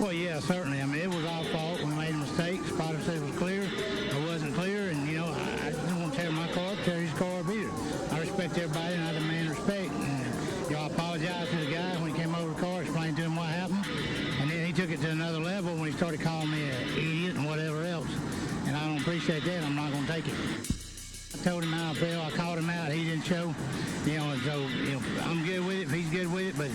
Well, yeah, certainly. I mean, it was our fault. We made a mistake. Spotter said it was clear. It wasn't clear, and, I didn't want to tear my car up, tear his car up either. I respect everybody, and I demand respect. And, I apologized to the guy when he came over the car, explained to him what happened, and then he took it to another level when he started calling me an idiot and whatever else. And I don't appreciate that. I'm not going to take it. I told him how I felt. I called him out. He didn't show. And so, I'm good with it if he's good with it, but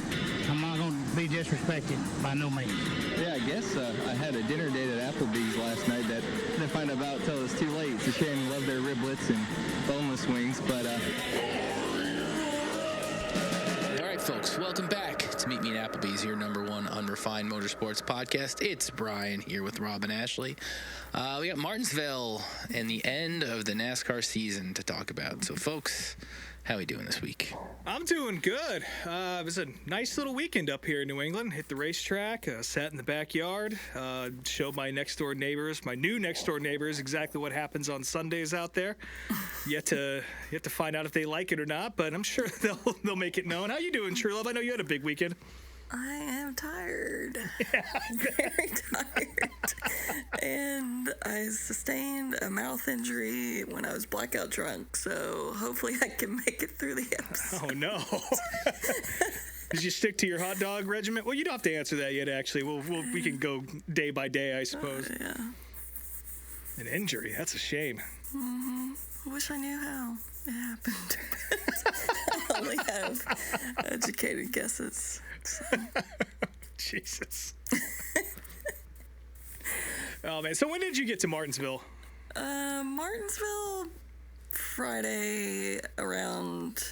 I'm not going to be disrespected by no means. Yeah, I guess I had a dinner date at Applebee's last night that I didn't find out about until it was too late. It's a shame. Love their riblets and boneless wings, but... All right, folks, welcome back to Meet Me at Applebee's, your number one unrefined motorsports podcast. It's Brien here with Rob and Ashley. We got Martinsville and the end of the NASCAR season to talk about. So, folks, how are we doing this week? I'm doing good. It was a nice little weekend up here in New England. Hit the racetrack, sat in the backyard, showed my new next door neighbors, exactly what happens on Sundays out there. Yet to find out if they like it or not, but I'm sure they'll make it known. How you doing, Truelove? I know you had a big weekend. I am tired. Yeah. Very tired. And I sustained a mouth injury when I was blackout drunk, so hopefully I can make it through the episode. Oh, no. Did you stick to your hot dog regimen? Well, you don't have to answer that yet, actually. We can go day by day, I suppose. Yeah. An injury. That's a shame. Mm-hmm. I wish I knew how it happened. I only have educated guesses. So. Jesus. Oh, man. So when did you get to Martinsville? Martinsville, Friday around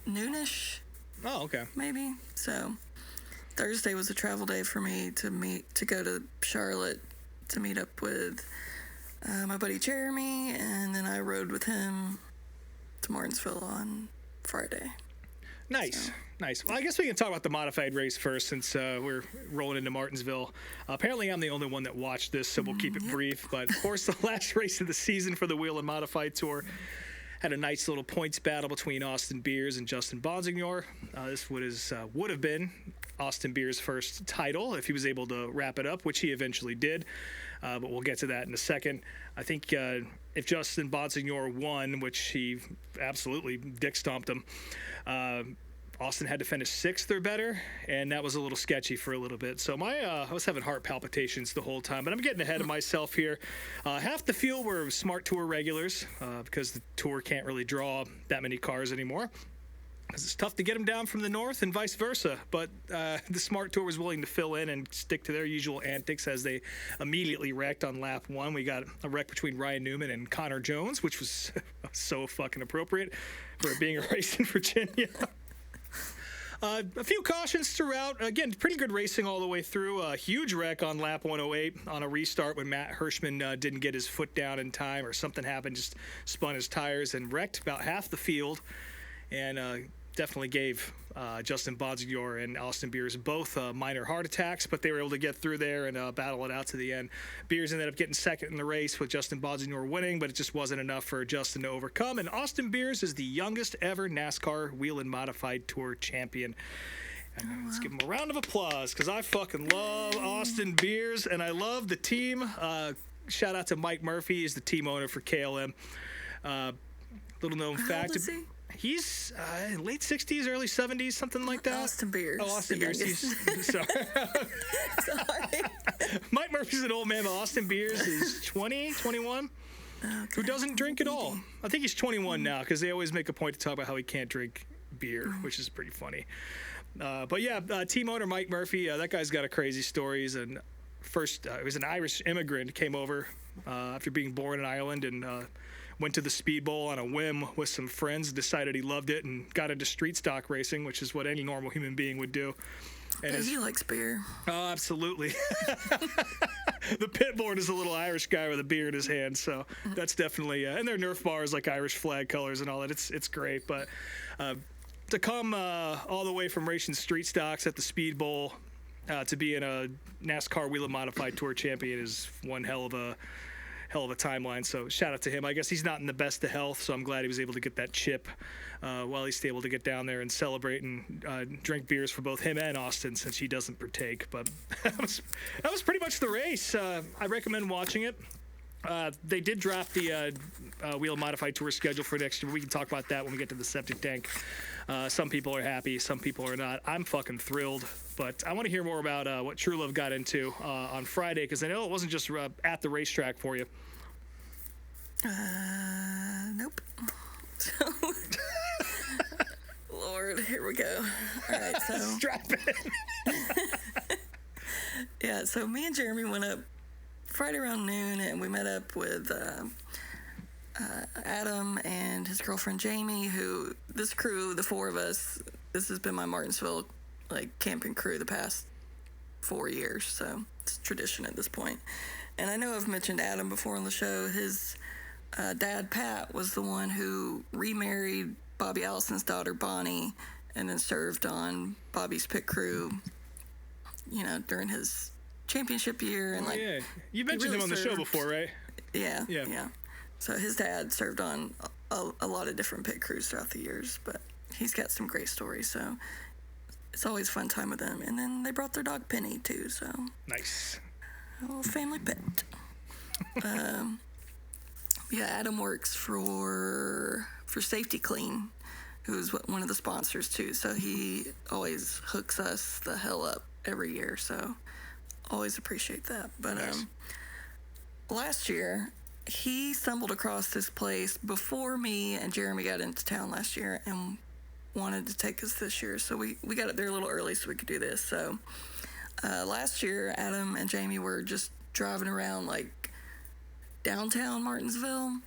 noonish. Oh, okay. Maybe. So Thursday was a travel day for me to go to Charlotte to meet up with my buddy Jeremy, and then I rode with him to Martinsville on Friday. Nice. So. Nice. Well, I guess we can talk about the modified race first since we're rolling into Martinsville. Apparently, I'm the only one that watched this, so we'll keep it brief. But, of course, the last race of the season for the Wheel and Modified Tour had a nice little points battle between Austin Beers and Justin Bonsignor. This would have been Austin Beers' first title if he was able to wrap it up, which he eventually did. But we'll get to that in a second. I think if Justin Bonsignor won, which he absolutely dick-stomped him, Austin had to finish 6th or better, and that was a little sketchy for a little bit. So I was having heart palpitations the whole time, but I'm getting ahead of myself here. Half the field were Smart Tour regulars because the Tour can't really draw that many cars anymore, because it's tough to get them down from the north and vice versa. But the Smart Tour was willing to fill in and stick to their usual antics as they immediately wrecked on lap 1. We got a wreck between Ryan Newman and Connor Jones, which was so fucking appropriate for it being a race in Virginia. A few cautions throughout. Again, pretty good racing all the way through. A huge wreck on lap 108 on a restart when Matt Hirschman didn't get his foot down in time, or something happened, just spun his tires and wrecked about half the field. And definitely gave Justin Bonsignor and Austin Beers both minor heart attacks, but they were able to get through there and battle it out to the end. Beers ended up getting second in the race with Justin Bonsignor winning, but it just wasn't enough for Justin to overcome. And Austin Beers is the youngest ever NASCAR Wheel and Modified Tour champion. And let's give him a round of applause, because I fucking love Austin Beers, and I love the team. Shout out to Mike Murphy. He's the team owner for KLM. Little known fact. How old is he? He's late 60s, early 70s, something like that. Austin Beers. Oh, Austin Beers. Sorry. Sorry. Mike Murphy's an old man, but Austin Beers is 20, 21, who doesn't drink at all. I think he's 21 now, because they always make a point to talk about how he can't drink beer, which is pretty funny. But yeah, team owner Mike Murphy, that guy's got a crazy story. He's he was an Irish immigrant, came over after being born in Ireland, and went to the Speed Bowl on a whim with some friends, decided he loved it, and got into street stock racing, which is what any normal human being would do. And he likes beer. Oh, absolutely. The pit board is a little Irish guy with a beer in his hand, so that's definitely and their Nerf bars like Irish flag colors and all that. It's great, but to come all the way from racing street stocks at the Speed Bowl to being a NASCAR Wheel and Modified Tour champion is one hell of a hell of a timeline. So shout out to him. I guess he's not in the best of health, so I'm glad he was able to get that chip while he's able to get down there and celebrate and drink beers for both him and Austin, since he doesn't partake. But that was pretty much the race. I recommend watching it. They did drop the Wheel Modified Tour schedule for next year. We can talk about that when we get to the septic tank. Some people are happy, some people are not. I'm fucking thrilled, but I want to hear more about what Truelove got into on Friday, because I know it wasn't just at the racetrack for you. Nope. So, Lord, here we go. All right, so Strap in. yeah, so me and Jeremy went up Friday around noon, and we met up with Adam and his girlfriend Jamie, who, this crew, the four of us, this has been my Martinsville camping crew the past 4 years, so it's tradition at this point. And I know I've mentioned Adam before on the show. His dad, Pat, was the one who remarried Bobby Allison's daughter, Bonnie, and then served on Bobby's pit crew, during his championship year. And yeah. You mentioned him on the show before, right? Yeah. So his dad served on a lot of different pit crews throughout the years, but he's got some great stories, so it's always a fun time with them. And then they brought their dog Penny too, so Nice. a little family pet. Yeah, Adam works for Safety Clean, who's one of the sponsors too, so he always hooks us the hell up every year, so always appreciate that. But Nice. Last year, he stumbled across this place before me and Jeremy got into town last year and wanted to take us this year. So we got up there a little early so we could do this. So last year, Adam and Jamie were just driving around downtown Martinsville,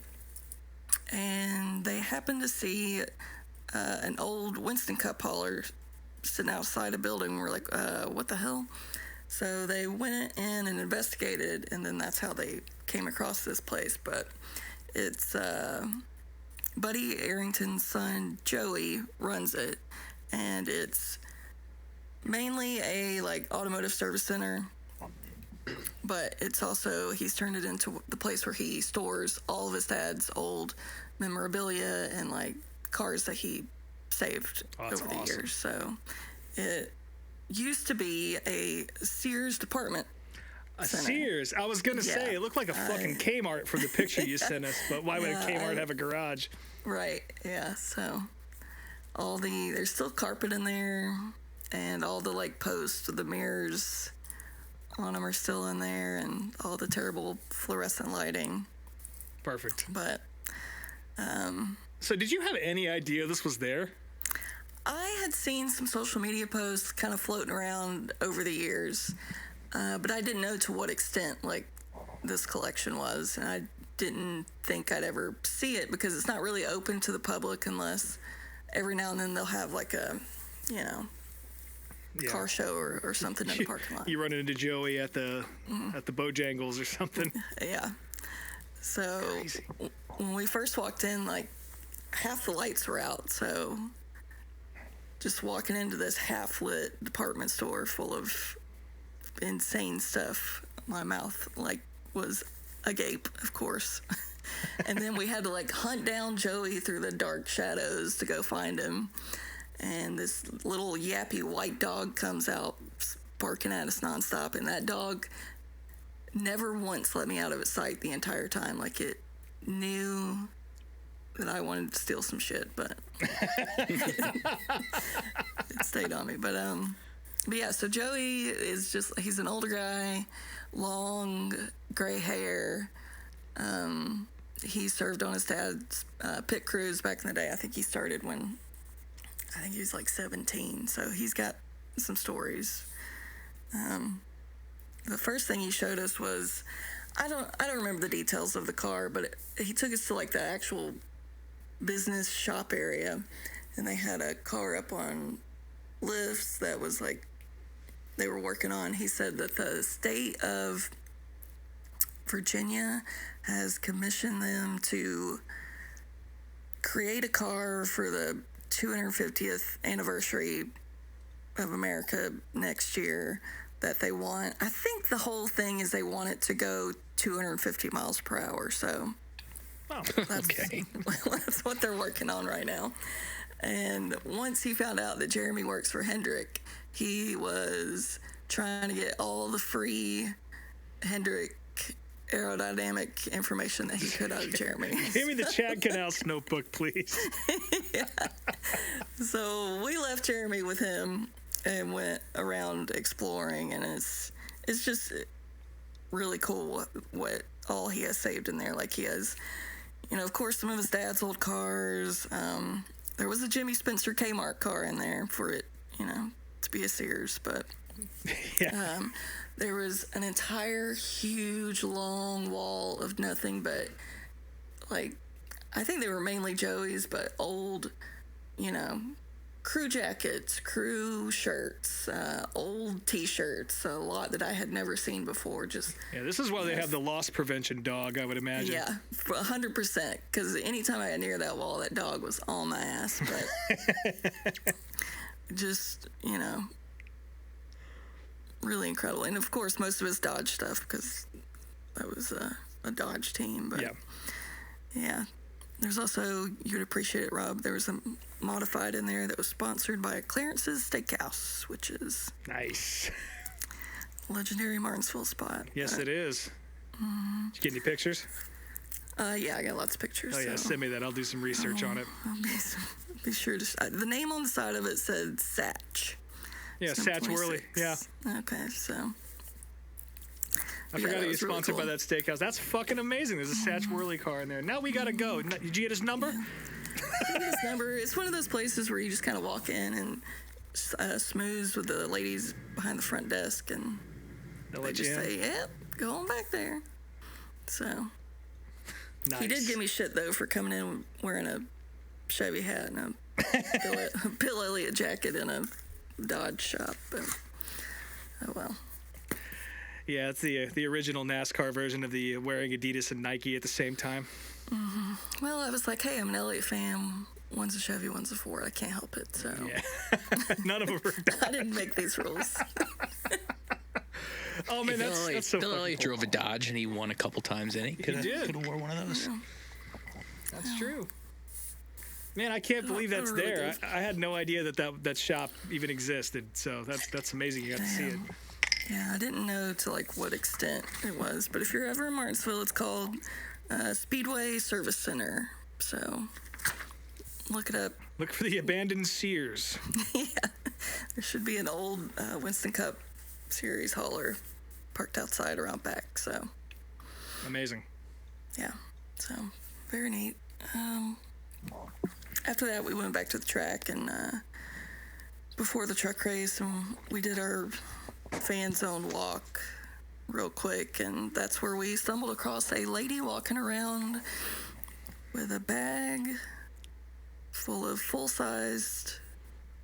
and they happened to see an old Winston Cup hauler sitting outside a building. We're like, what the hell? So they went in and investigated, and then that's how they came across this place. But it's Buddy Arrington's son, Joey, runs it, and it's mainly a automotive service center, but it's also, he's turned it into the place where he stores all of his dad's old memorabilia and cars that he saved over the awesome. years. So it used to be a Sears department center. Sears. I was going to say, it looked like a fucking Kmart from the picture you sent us, but why would a Kmart have a garage? Right, yeah, so there's still carpet in there, and all the posts with the mirrors on them are still in there, and all the terrible fluorescent lighting. Perfect. But So did you have any idea this was there? I had seen some social media posts kind of floating around over the years, but I didn't know to what extent this collection was, and I didn't think I'd ever see it because it's not really open to the public unless every now and then they'll have a car show or something in the parking lot. You run into Joey at the Bojangles or something. Yeah. So Crazy. when we first walked in, half the lights were out, so just walking into this half-lit department store full of insane stuff, my mouth was agape, of course. And then we had to hunt down Joey through the dark shadows to go find him. And this little yappy white dog comes out barking at us nonstop, and that dog never once let me out of its sight the entire time. It knew that I wanted to steal some shit, but it stayed on me. But yeah, so Joey is he's an older guy, long gray hair. He served on his dad's pit crews back in the day. I think he started when he was 17, so he's got some stories. The first thing he showed us was, I don't remember the details of the car, but he took us to the actual business shop area, and they had a car up on lifts that was they were working on. He said that the state of Virginia has commissioned them to create a car for the 250th anniversary of America next year that they want. I think the whole thing is they want it to go 250 miles per hour. So Oh, that's what they're working on right now. And once he found out that Jeremy works for Hendrick, he was trying to get all the free Hendrick aerodynamic information that he could out of Jeremy. give me the Chad Canals notebook, please. Yeah. So we left Jeremy with him and went around exploring, and it's just really cool what all he has saved in there. Like, he has, of course, some of his dad's old cars. There was a Jimmy Spencer Kmart car in there for it, to be a Sears, but Yeah. there was an entire huge long wall of nothing but, like, I think they were mainly Joey's, but old, crew jackets, crew shirts, old T-shirts, a lot that I had never seen before. Just This is why they have the loss prevention dog, I would imagine. yeah, 100%. Because anytime I got near that wall, that dog was on my ass. But just really incredible. And of course, most of it's Dodge stuff because that was a Dodge team. But yeah. There's also, you'd appreciate it, Rob, there was a modified in there that was sponsored by Clarence's Steakhouse, which is Nice. a legendary Martinsville spot. Yes, it is. Did you get any pictures? Yeah, I got lots of pictures. Oh, yeah, so send me that. I'll do some research on it. I'll be sure to... the name on the side of it said Satch. Yeah, Number Satch Worley. 26. Yeah. Okay, so... I Yeah, forgot that he was was really sponsored by cool. that steakhouse. That's fucking amazing. There's a Satch Worley car in there. Now we got to go. Did you get his number? This number, it's one of those places where you just kind of walk in and smooths with the ladies behind the front desk, and They'll they let you just in. say, yep, go on back there. So... Nice. He did give me shit, though, for coming in wearing a Chevy hat and a Bill Elliott jacket in a Dodge shop. But, oh, well. Yeah, it's the original NASCAR version of the wearing Adidas and Nike at the same time. Well, I was like, hey, I'm an Elliott fan. One's a Chevy, one's a Ford. I can't help it, so. Yeah. None of them are. I didn't make these rules. Oh, man, that's so Bill fucking Elliott cool. drove a Dodge and he won a couple times in it. He did. Could have wore one of those. That's true. Man, I can't believe that's really there. good. I had no idea that shop even existed. So that's amazing. You got to see it. Yeah, I didn't know to, like, what extent it was. But if you're ever in Martinsville, it's called Speedway Service Center. So, look it up. Look for the abandoned Sears. Yeah, there should be an old Winston Cup Series hauler parked outside around back. So, Amazing. yeah, so very neat. After that, we went back to the track, and before the truck race, and we did our fan zone walk real quick, and that's where we stumbled across a lady walking around with a bag full of full-sized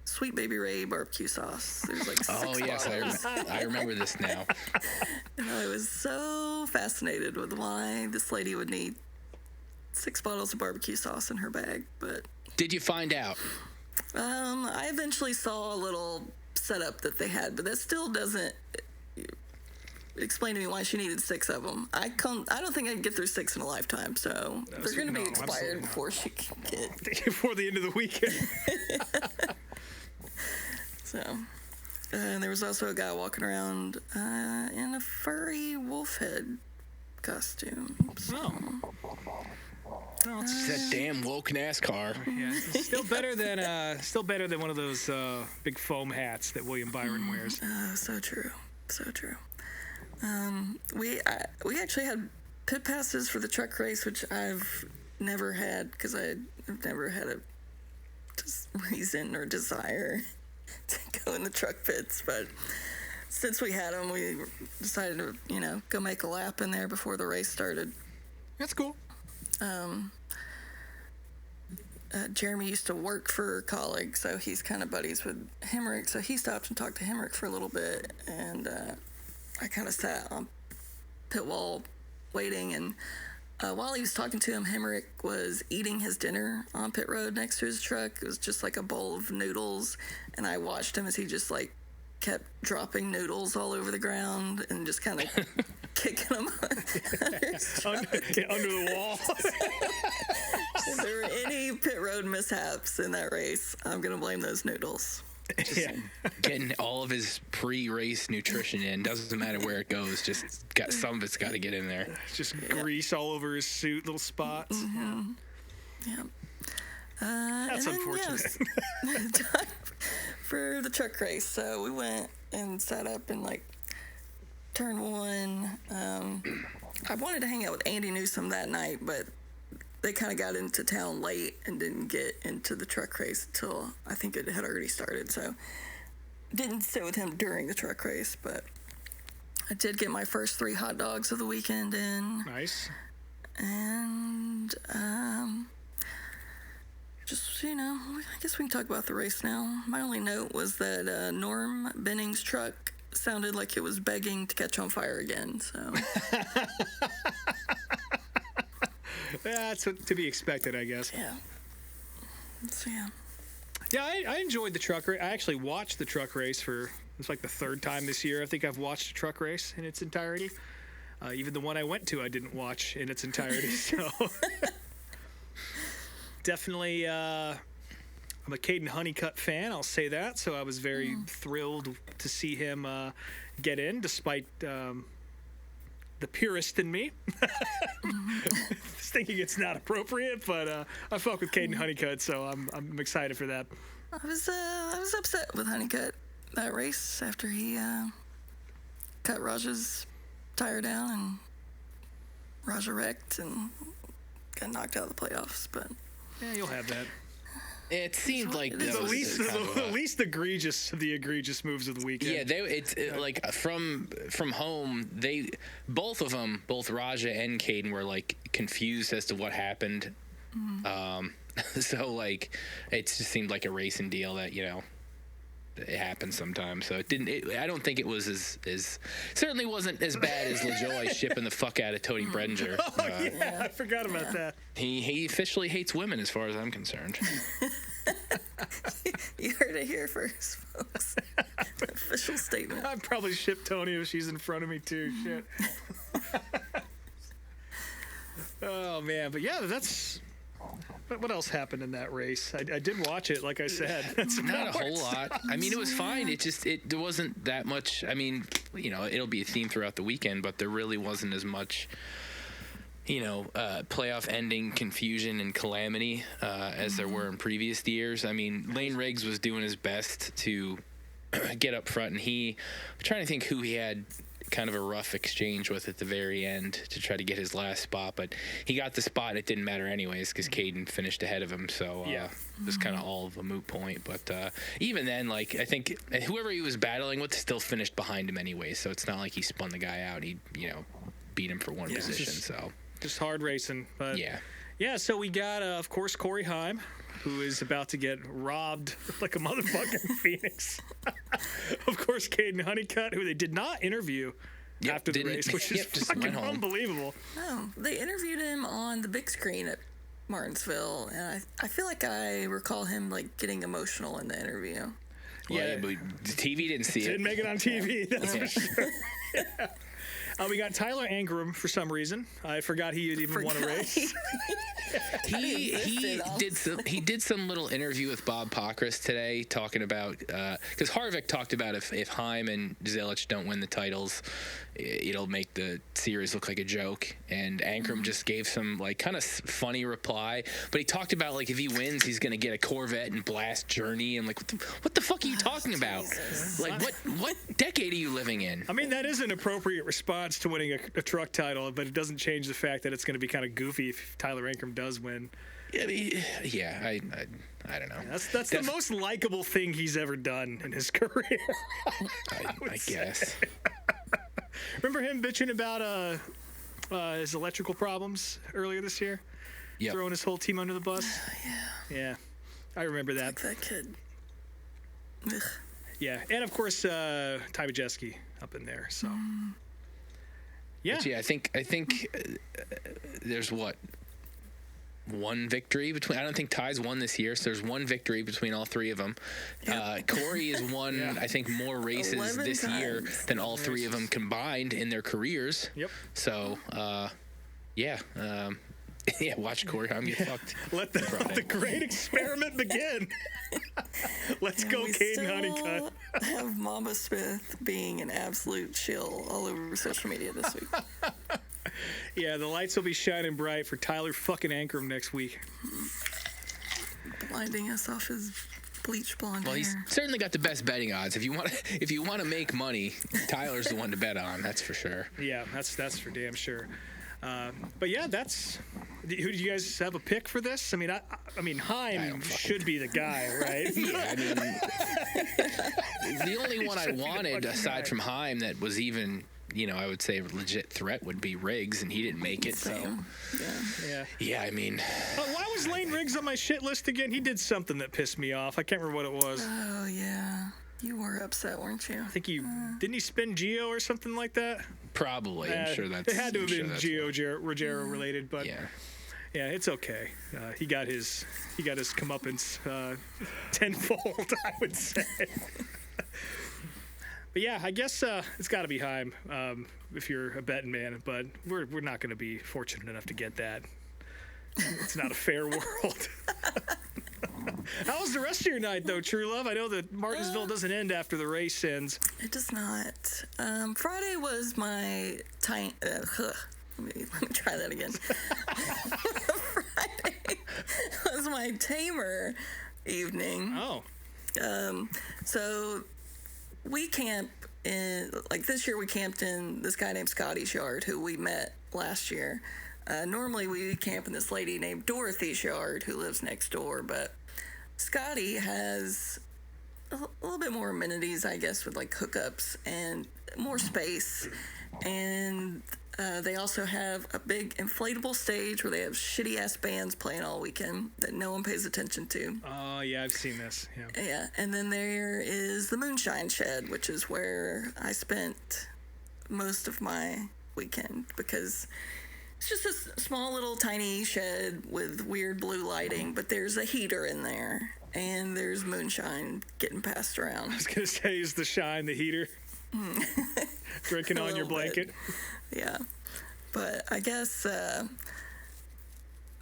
Sweet Baby Ray barbecue sauce. There's like 6 Oh, yes, bottles. I remember this now. And I was so fascinated with why this lady would need 6 bottles of barbecue sauce in her bag. But Did you find out? I eventually saw a little setup that they had, but that still doesn't explain to me why she needed 6 of them. I don't think I can get through 6 in a lifetime, so they're going to be no, expired absolutely not. before she can get. Before the end of the weekend. So, and there was also a guy walking around in a furry wolf head costume. So, Well, it's That damn woke NASCAR. yeah, it's still better than one of those big foam hats that William Byron wears. oh, so true. So true. We actually had pit passes for the truck race, which I've never had because I've never had a reason or desire to go in the truck pits. But since we had them, we decided to, go make a lap in there before the race started. That's cool. Jeremy used to work for a colleague, so he's kind of buddies with Hemrick. So he stopped and talked to Hemrick for a little bit, and I kind of sat on pit wall waiting. And while he was talking to him, Hemrick was eating his dinner on pit road next to his truck. It was just like a bowl of noodles, and I watched him as he just like kept dropping noodles all over the ground and just kind of kicking them under the wall. If there were any pit road mishaps in that race, I'm going to blame those noodles. Getting all of his pre-race nutrition in, doesn't matter where it goes, just got some of it's got to get in there. Just grease all over his suit, little spots. Mm-hmm. Yeah. That's unfortunate. Time for the truck race. So we went and sat up in like turn one. I wanted to hang out with Andy Newsom that night, but they kind of got into town late and didn't get into the truck race until I think it had already started. So didn't sit with him during the truck race, but I did get my first 3 hot dogs of the weekend in. Nice. And just, I guess we can talk about the race now. My only note was that Norm Benning's truck sounded like it was begging to catch on fire again. So that's to be expected, I guess. Yeah. So, yeah. Yeah, I enjoyed the truck race. I actually watched the truck race it's like the 3rd time this year. I think I've watched a truck race in its entirety. Even the one I went to, I didn't watch in its entirety. So definitely, I'm a Caden Honeycutt fan. I'll say that. So I was very thrilled to see him get in, despite the purist in me thinking it's not appropriate. But I fuck with Caden Honeycutt, so I'm excited for that. I was upset with Honeycutt that race after he cut Raja's tire down and Raja wrecked and got knocked out of the playoffs. But yeah, you'll have that. It seemed like that the was least egregious of the egregious moves of the weekend. Yeah, like from home, both of them, both Raja and Caden, were like confused as to what happened. So like it just seemed like a racing deal that it happens sometimes. So it didn't. I don't think it was as certainly wasn't as bad as LaJoy shipping the fuck out of Tony Brenninger. Oh yeah, I forgot about that. He officially hates women, as far as I'm concerned. You heard it here first, folks. Official statement. I'd probably ship Tony if she's in front of me too. Shit. Oh man, but yeah, that's. What else happened in that race? I did watch it, like I said. Not a whole lot. I mean, it was fine. There wasn't that much. I mean, it'll be a theme throughout the weekend, but there really wasn't as much, playoff ending confusion and calamity as there were in previous years. I mean, Lane Riggs was doing his best to get up front, and I'm trying to think who he had kind of a rough exchange with at the very end to try to get his last spot, but he got the spot and it didn't matter anyways because Caden finished ahead of him, so it was kind of all of a moot point. But even then, like, I think whoever he was battling with still finished behind him anyway, so it's not like he spun the guy out. He beat him for one position. Just hard racing. But yeah, so we got of course Corey Heim, who is about to get robbed like a motherfucking Phoenix. Of course, Caden Honeycutt, who they did not interview after the race, which is fucking unbelievable. No, they interviewed him on the big screen at Martinsville, and I feel like I recall him like getting emotional in the interview. Yeah, but the TV didn't see it. Didn't make it on TV, that's for sure. Yeah. We got Tyler Ankrum for some reason. I forgot he even won a race. He did some little interview with Bob Pockrass today talking about because Harvick talked about if Heim and Zilic don't win the titles, it'll make the series look like a joke. And Ankrum just gave some like kind of funny reply, but he talked about like if he wins, he's gonna get a Corvette and blast Journey. And like what the fuck are you talking about? Jesus. Like what decade are you living in? I mean, that is an appropriate response to winning a truck title, but it doesn't change the fact that it's going to be kind of goofy if Tyler Ankrum does win. I don't know. That's the most likable thing he's ever done in his career. I guess. Remember him bitching about his electrical problems earlier this year? Yep. Throwing his whole team under the bus? Yeah. I remember that. That kid. Ugh. Yeah, and of course, Ty Majeski up in there, so... Yeah. But I think there's one victory between. I don't think Ty's won this year, so there's one victory between all three of them. Corey has won, I think, more races this year than all three of them combined in their careers. Yep. So, yeah. Yeah, watch Corey Heim get fucked. Let the great experiment begin. Let's go, we Caden still Honeycutt. have Mama Smith being an absolute chill all over social media this week. Yeah, the lights will be shining bright for Tyler fucking Ankrum next week. Blinding us off his bleach blonde Well, hair. he's certainly got the best betting odds. If you want to make money, Tyler's the one to bet on. That's for sure. Yeah, that's for damn sure. But yeah, who do you guys have a pick for this? I mean, Heim should be the guy, right? Yeah, I mean, the only one I wanted aside from Heim that was even, I would say a legit threat would be Riggs, and he didn't make it. So, yeah. I mean, why was Lane Riggs on my shit list again? He did something that pissed me off. I can't remember what it was. Oh yeah, you were upset, weren't you? I think didn't he spin Gio or something like that? probably. I'm sure that's. It had to have been Gio Gio Rogero related, but yeah, it's okay. He got his comeuppance tenfold, I would say. But yeah, I guess it's got to be Heim if you're a betting man. But we're not going to be fortunate enough to get that. It's not a fair world. How was the rest of your night, though, Truelove? I know that Martinsville doesn't end after the race ends. It does not. Friday was my time. Let me try that again. Friday was my tamer evening. Oh. So we camp in, like this year we camped in this guy named Scotty's yard who we met last year. Normally we camp in this lady named Dorothy's yard who lives next door, but Scotty has a little bit more amenities, I guess, with like hookups and more space. And they also have a big inflatable stage where they have shitty ass bands playing all weekend that no one pays attention to. Oh, yeah, I've seen this. Yeah. Yeah, and then there is the Moonshine Shed, which is where I spent most of my weekend because it's just a small little tiny shed with weird blue lighting, but there's a heater in there and there's moonshine getting passed around. I was going to say, is the shine the heater? Drinking on your blanket? Yeah. But I guess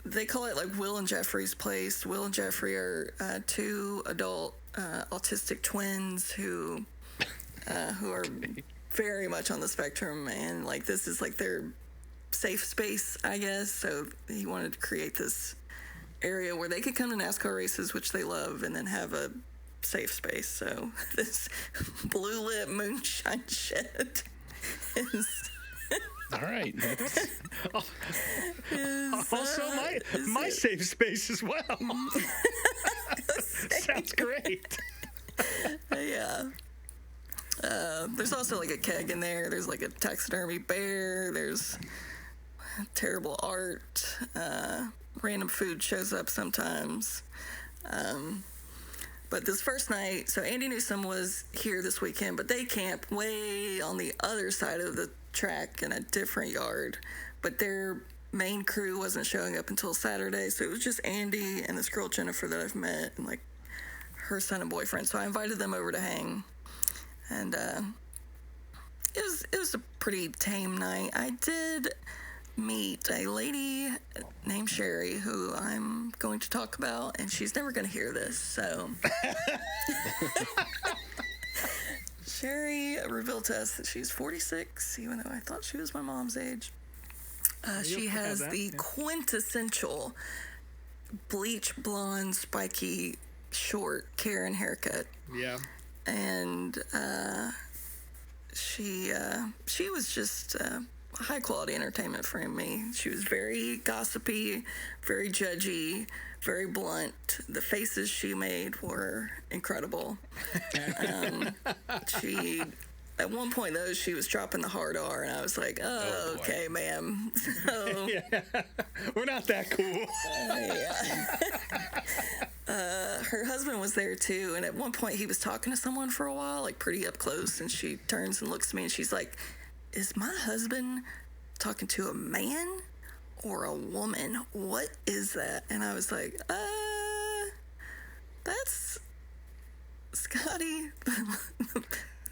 they call it like Will and Jeffrey's place. Will and Jeffrey are two adult autistic twins who are very much on the spectrum, and like this is like their safe space, I guess. So he wanted to create this area where they could come to NASCAR races, which they love, and then have a safe space. So this blue lit moonshine shed is all right. Also my safe space as well. Sounds great. Yeah. There's also like a keg in there. There's like a taxidermy bear. There's terrible art. Random food shows up sometimes. But this first night, so Andy Newsom was here this weekend, but they camp way on the other side of the track in a different yard. But their main crew wasn't showing up until Saturday, so it was just Andy and this girl Jennifer that I've met, and like her son and boyfriend. So I invited them over to hang, and it was a pretty tame night. I did meet a lady named Sherry who I'm going to talk about, and she's never going to hear this, so Sherry revealed to us that she's 46, even though I thought she was my mom's age. She has the quintessential bleach blonde spiky short Karen haircut. Yeah. And she was just high quality entertainment for me. She was very gossipy, very judgy, very blunt. The faces she made were incredible. She, at one point though, she was dropping the hard R, and I was like, oh okay, ma'am. So, yeah. We're not that cool. Her husband was there too, and at one point he was talking to someone for a while, like pretty up close, and she turns and looks at me and she's like, is my husband talking to a man or a woman. What is that? And I was like, that's Scotty,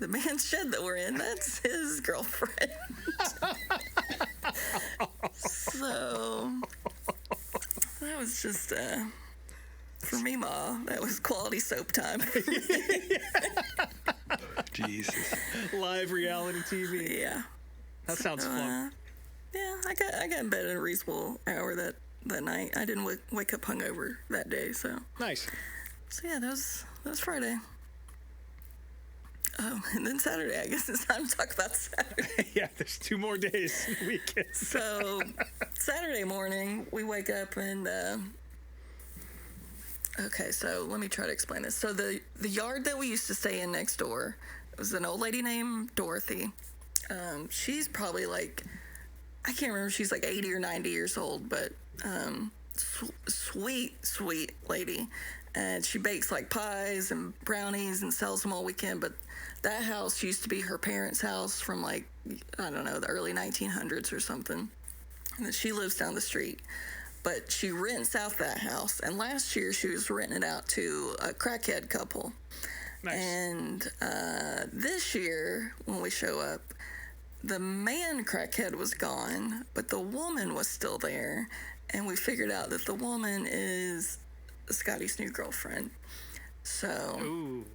the man's shed that we're in. That's his girlfriend. So that was just, for me, Ma, that was quality soap time. Jesus. Live reality TV. Yeah. That sounds fun. Yeah, I got in bed at a reasonable hour that night. I didn't wake up hungover that day, so. Nice. So yeah, that was Friday. And then Saturday, I guess it's time to talk about Saturday. Yeah, there's 2 more days in the weekend. So Saturday morning, we wake up and, okay, so let me try to explain this. So the yard that we used to stay in next door, it was an old lady named Dorothy. She's probably like, I can't remember, she's like 80 or 90 years old, but sweet lady. And she bakes like pies and brownies and sells them all weekend. But that house used to be her parents' house from like, I don't know, the early 1900s or something. And then she lives down the street. But she rents out that house. And last year she was renting it out to a crackhead couple. Nice. And this year, when we show up, the man crackhead was gone, but the woman was still there. And we figured out that the woman is Scotty's new girlfriend. So Ooh.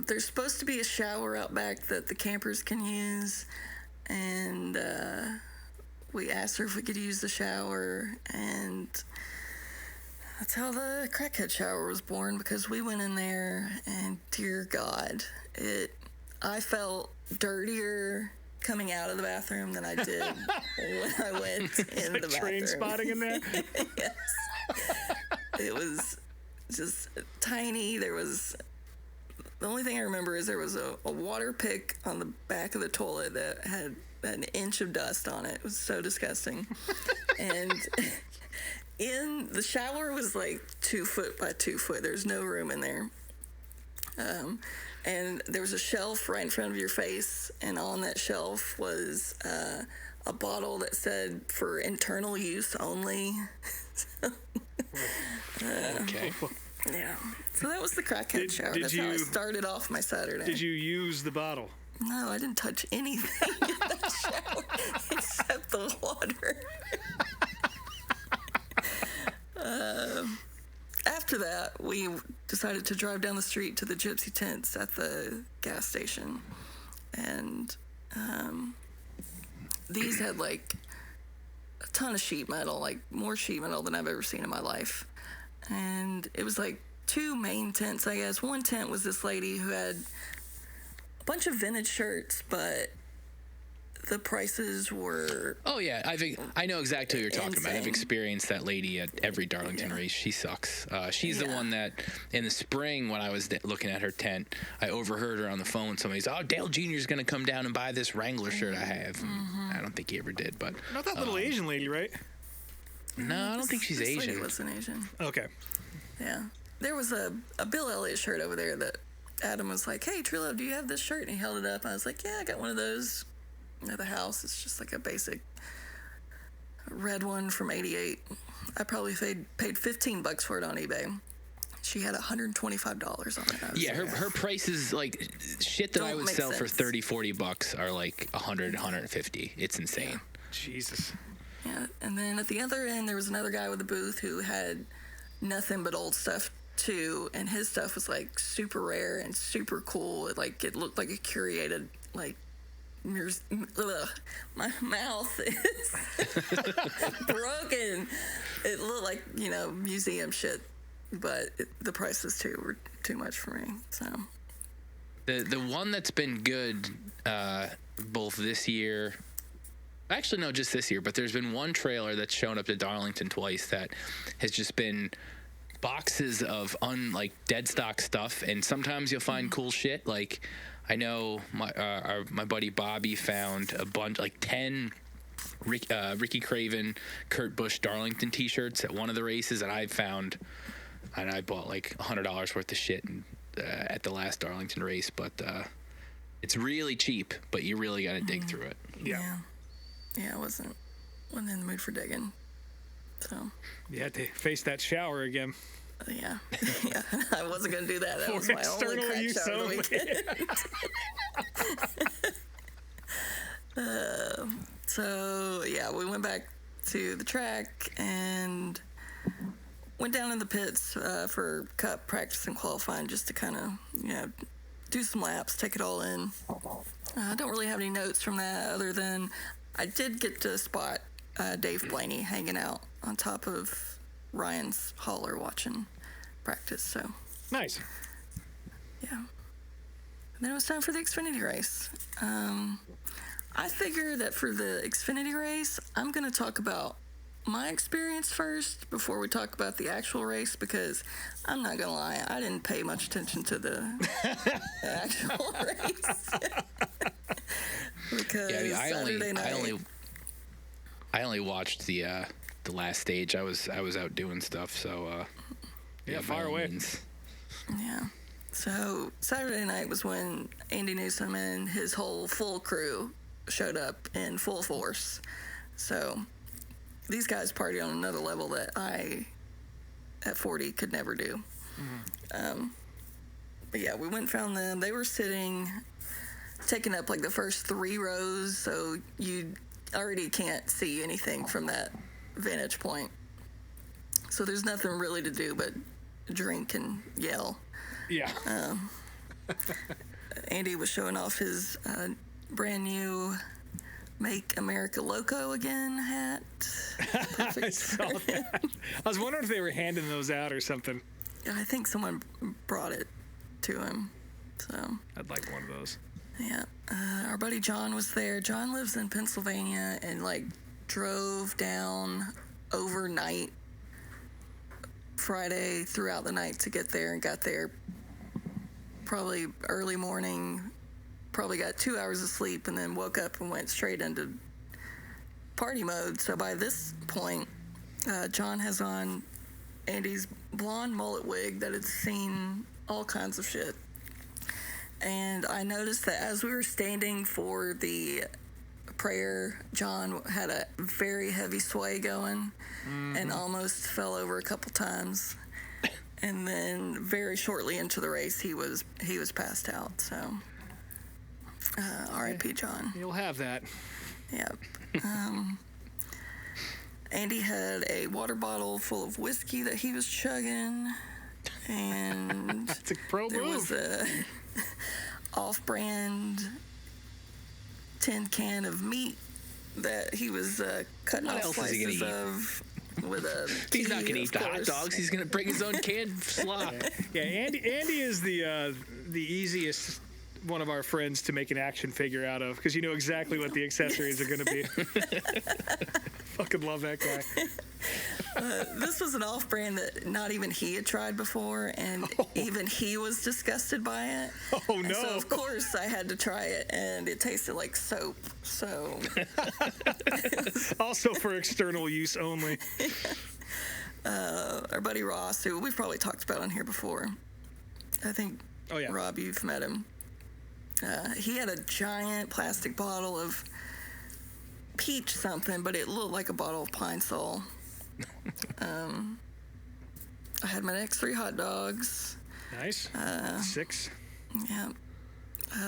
There's supposed to be a shower out back that the campers can use. And we asked her if we could use the shower. And that's how the crackhead shower was born, because we went in there and dear God, I felt dirtier coming out of the bathroom than I did when I went in Like the bathroom. train spotting in there? Yes. It was just tiny. The only thing I remember is there was a water pick on the back of the toilet that had an inch of dust on it. It was so disgusting. And in the shower was like 2 foot by 2 foot. There's no room in there. And there was a shelf right in front of your face, and on that shelf was a bottle that said for internal use only. Okay. Yeah. So that was the crackhead shower. did That's how I you- started off my Saturday. Did you use the bottle? No, I didn't touch anything in that shower except the water. After that, we decided to drive down the street to the Gypsy Tents at the gas station. And these had like a ton of sheet metal, like more sheet metal than I've ever seen in my life. And it was like 2 main tents, I guess. One tent was this lady who had a bunch of vintage shirts, but the prices were... Oh yeah, I know exactly what you're talking about. I've insane. experienced that lady at every Darlington race. She sucks. She's the Yeah. one that in the spring when I was looking at her tent, I overheard her on the phone. Somebody's, "Oh, Dale Jr.'s going to come down and buy this Wrangler shirt I have." I don't think he ever did, but Not that little Asian lady, right? no, I don't think she's This lady Asian. wasn't Asian. Okay. Yeah. There was a Bill Elliott shirt over there that Adam was like, "Hey, Truelove, do you have this shirt?" And he held it up. I was like, "Yeah, I got one of those at the house. It's just like a basic red one from '88. I probably paid $15 for it on eBay. She had $125 on it. I was Yeah, like, her prices, like shit that I Don't would make sell for sense. $30-40 are like 100, 150. It's insane. Jesus. Yeah, and then at the other end, there was another guy with a booth who had nothing but old stuff too, and his stuff was like super rare and super cool. It looked like a curated, like, my mouth is broken. It looked like, museum shit, but the prices too were too much for me. So The one that's been good both this year, actually no, just this year, but there's been one trailer that's shown up to Darlington twice that has just been boxes of dead stock stuff, and sometimes you'll find cool shit. Like I know my buddy Bobby found a bunch, like 10 Ricky Craven, Kurt Busch Darlington t-shirts at one of the races, and I bought like $100 worth of shit at the last Darlington race, but it's really cheap, but you really got to dig through it. Yeah. yeah, it wasn't wasn't in the mood for digging. So. You had to face that shower again. Yeah, yeah. I wasn't gonna do that. That was my only crack use shower of the weekend. So yeah, we went back to the track and went down in the pits for cup practice and qualifying, just to kind of do some laps, take it all in. I don't really have any notes from that other than I did get to spot Dave Blaney hanging out on top of Ryan's hauler watching practice. So nice. Yeah. And then it was time for the Xfinity race. I figure that for the Xfinity race, I'm going to talk about my experience first before we talk about the actual race, because I'm not going to lie, I didn't pay much attention to the actual race. Because Saturday night, I only watched the last stage. I was out doing stuff, so far away. Yeah. So Saturday night was when Andy Newsom and his whole full crew showed up in full force. So these guys party on another level that I, at 40, could never do. But yeah, we went and found them. They were taking up like the first 3 rows, so you already can't see anything from that vantage point. So there's nothing really to do but drink and yell. Yeah. Andy was showing off his brand new Make America Loco Again hat. I saw that. I was wondering if they were handing those out or something. I think someone brought it to him. So I'd like one of those. yeah, our buddy John was there. John lives in Pennsylvania and drove down overnight Friday throughout the night to get there, and got there probably early morning, probably got 2 hours of sleep, and then woke up and went straight into party mode. So by this point, John has on Andy's blonde mullet wig that had seen all kinds of shit. And I noticed that as we were standing for the prayer, John had a very heavy sway going and almost fell over a couple times. And then very shortly into the race, he was passed out. So, R.I.P. John. You'll have that. Yep. Andy had a water bottle full of whiskey that he was chugging, and It's a pro there move. was a off-brand tin can of meat that he was cutting What off else is he slices gonna eat? of with a He's not key, going to of eat the hot course. dogs. He's going to bring his own canned slop. Yeah, Andy is the easiest one of our friends to make an action figure out of, because you know exactly what the accessories are going to be. Fucking love that guy. This was an off-brand that not even he had tried before, and even he was disgusted by it. Oh, And no. so of course I had to try it, and it tasted like soap. So Also for external use only. our buddy Ross, who we've probably talked about on here before, I think, Oh, yeah. Rob, you've met him. He had a giant plastic bottle of peach something, but it looked like a bottle of Pine Sol. I had my next 3 hot dogs. Nice. 6. Yeah.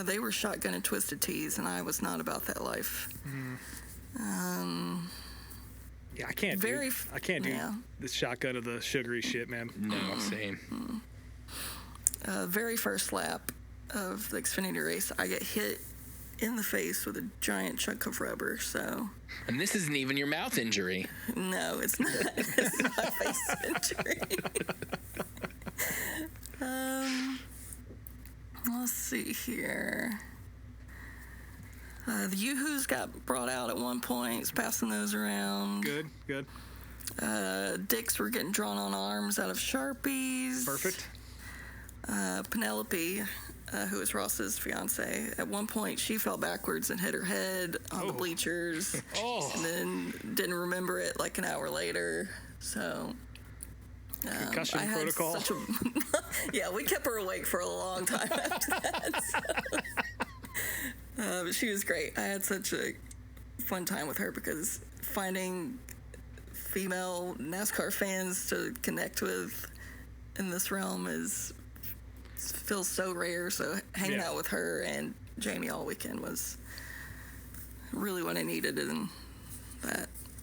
They were shotgun and twisted teas, and I was not about that life. Yeah, I can't Very do yeah. the shotgun of the sugary shit, man. No, same. Very first lap of the Xfinity race, I get hit in the face with a giant chunk of rubber. So And this isn't even your mouth injury. no, it's not. It's not face injury. Let's see here. The Yoo-Hoos got brought out at one point. It's passing those around. Good. Dicks were getting drawn on arms out of Sharpies. Perfect. Penelope, who is Ross's fiance, at one point she fell backwards and hit her head on the bleachers. Oh. And then didn't remember it like an hour later. So Concussion I had protocol. yeah, we kept her awake for a long time after that. But she was great. I had such a fun time with her because finding female NASCAR fans to connect with in this realm feels so rare. So hanging out with her and Jamie all weekend was really what I needed in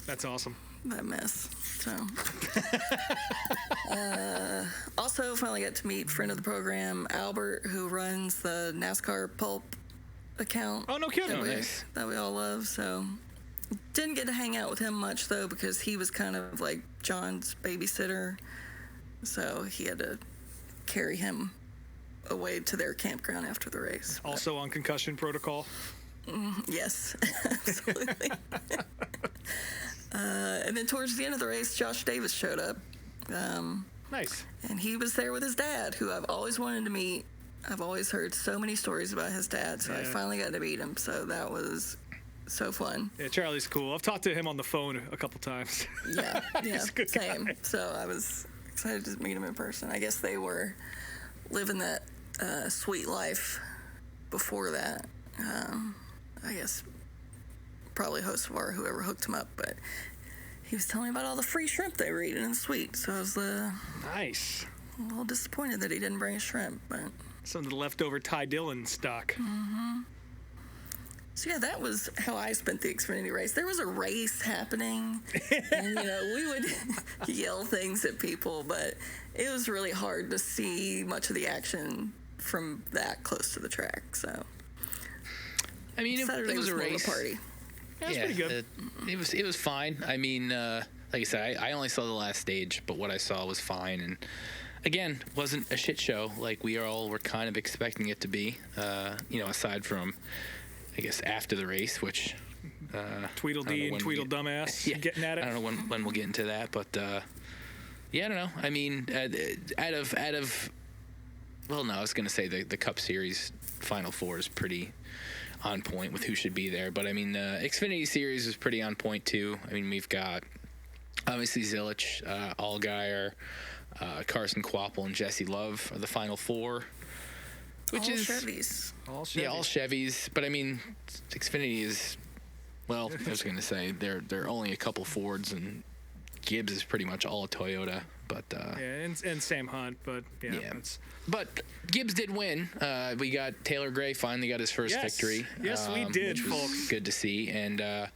That's awesome. that mess. So also finally got to meet friend of the program Albert, who runs the NASCAR Pulp account. Oh, no kidding. That we all love. So didn't get to hang out with him much though, because he was kind of like John's babysitter, so he had to carry him away to their campground after the race. Also on concussion protocol. Yes, absolutely. And then towards the end of the race, Josh Davis showed up. Nice. And he was there with his dad, who I've always wanted to meet. I've always heard so many stories about his dad, so I finally got to meet him. So that was so fun. Yeah, Charlie's cool. I've talked to him on the phone a couple times. Yeah, He's a good same. guy. So I was excited to meet him in person. I guess they were living that sweet life before that. I guess probably host of our whoever hooked him up, but he was telling me about all the free shrimp they were eating in the suite. So I was Nice. a little disappointed that he didn't bring a shrimp, but. Some of the leftover Ty Dillon stock. So yeah, that was how I spent the Xfinity race. There was a race happening, and we would yell things at people, but it was really hard to see much of the action from that close to the track. So I mean, Saturday it was a more of race. party. Yeah, it's pretty good. It was fine. I mean, like I said, I only saw the last stage, but what I saw was fine. And again, wasn't a shit show like we all were kind of expecting it to be. Aside from, I guess, after the race, which Tweedledee and Tweedledumbass getting at it. I don't know when we'll get into that, but I don't know. I mean, out of well, no, I was gonna say the Cup Series Final Four is pretty on point with who should be there, but I mean the Xfinity Series is pretty on point too. I mean, we've got obviously Zilich, Allgaier, Carson Kvapil, and Jesse Love are the Final Four, which All is Chevys. All Chevys. yeah, all Chevys. But I mean, Xfinity is, well, I was going to say they're only a couple Fords, and Gibbs is pretty much all a Toyota. But and Sam Hunt, but yeah. That's... But Gibbs did win. We got Taylor Gray finally got his first victory. Yes, we did, which was folks. good to see. And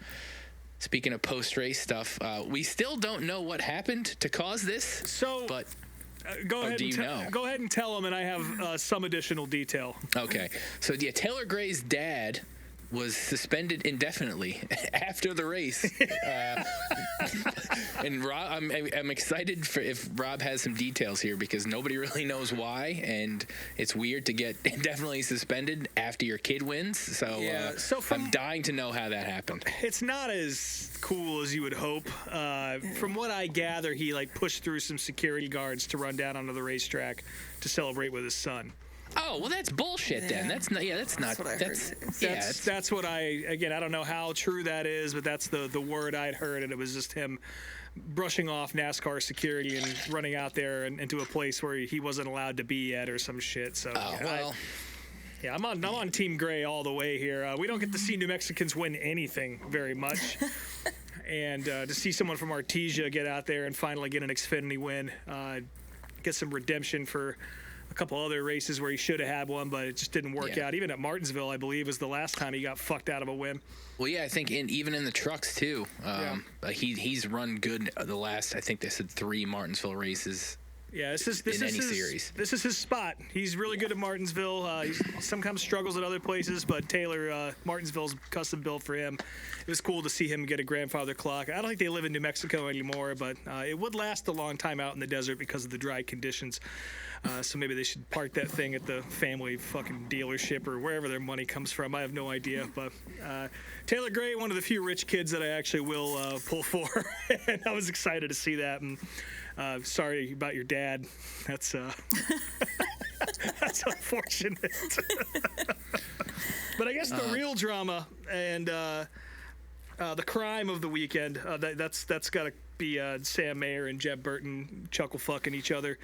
speaking of post-race stuff, we still don't know what happened to cause this. So, but go ahead. do you know? Go ahead and tell them, and I have some additional detail. Okay, so yeah, Taylor Gray's dad was suspended indefinitely after the race. And Rob, I'm excited for if Rob has some details here, because nobody really knows why, and it's weird to get indefinitely suspended after your kid wins. So, I'm dying to know how that happened. It's not as cool as you would hope. From what I gather, he pushed through some security guards to run down onto the racetrack to celebrate with his son. Oh, well, that's bullshit then. That's not. Yeah, that's not. what I That's heard. yeah. That's what I don't know how true that is, but that's the word I'd heard, and it was just him brushing off NASCAR security and running out there and into a place where he wasn't allowed to be at or some shit. So I'm on Team Gray all the way here. We don't get to see New Mexicans win anything very much. And to see someone from Artesia get out there and finally get an Xfinity win, get some redemption for a couple other races where he should have had one, but it just didn't work out. Even at Martinsville, I believe, was the last time he got fucked out of a win. Well, yeah, I think even in the trucks too. He's run good the last, I think they said 3 Martinsville races. Yeah, this is series. This is his spot. He's really good at Martinsville. He sometimes struggles at other places, but Taylor, Martinsville's custom built for him. It was cool to see him get a grandfather clock. I don't think they live in New Mexico anymore, but it would last a long time out in the desert because of the dry conditions. So maybe they should park that thing at the family fucking dealership or wherever their money comes from. I have no idea. But Taylor Gray, one of the few rich kids that I actually will pull for. And I was excited to see that. And sorry about your dad. That's that's unfortunate. But I guess the real drama and the crime of the weekend, that's got to be Sam Mayer and Jeb Burton chuckle fucking each other.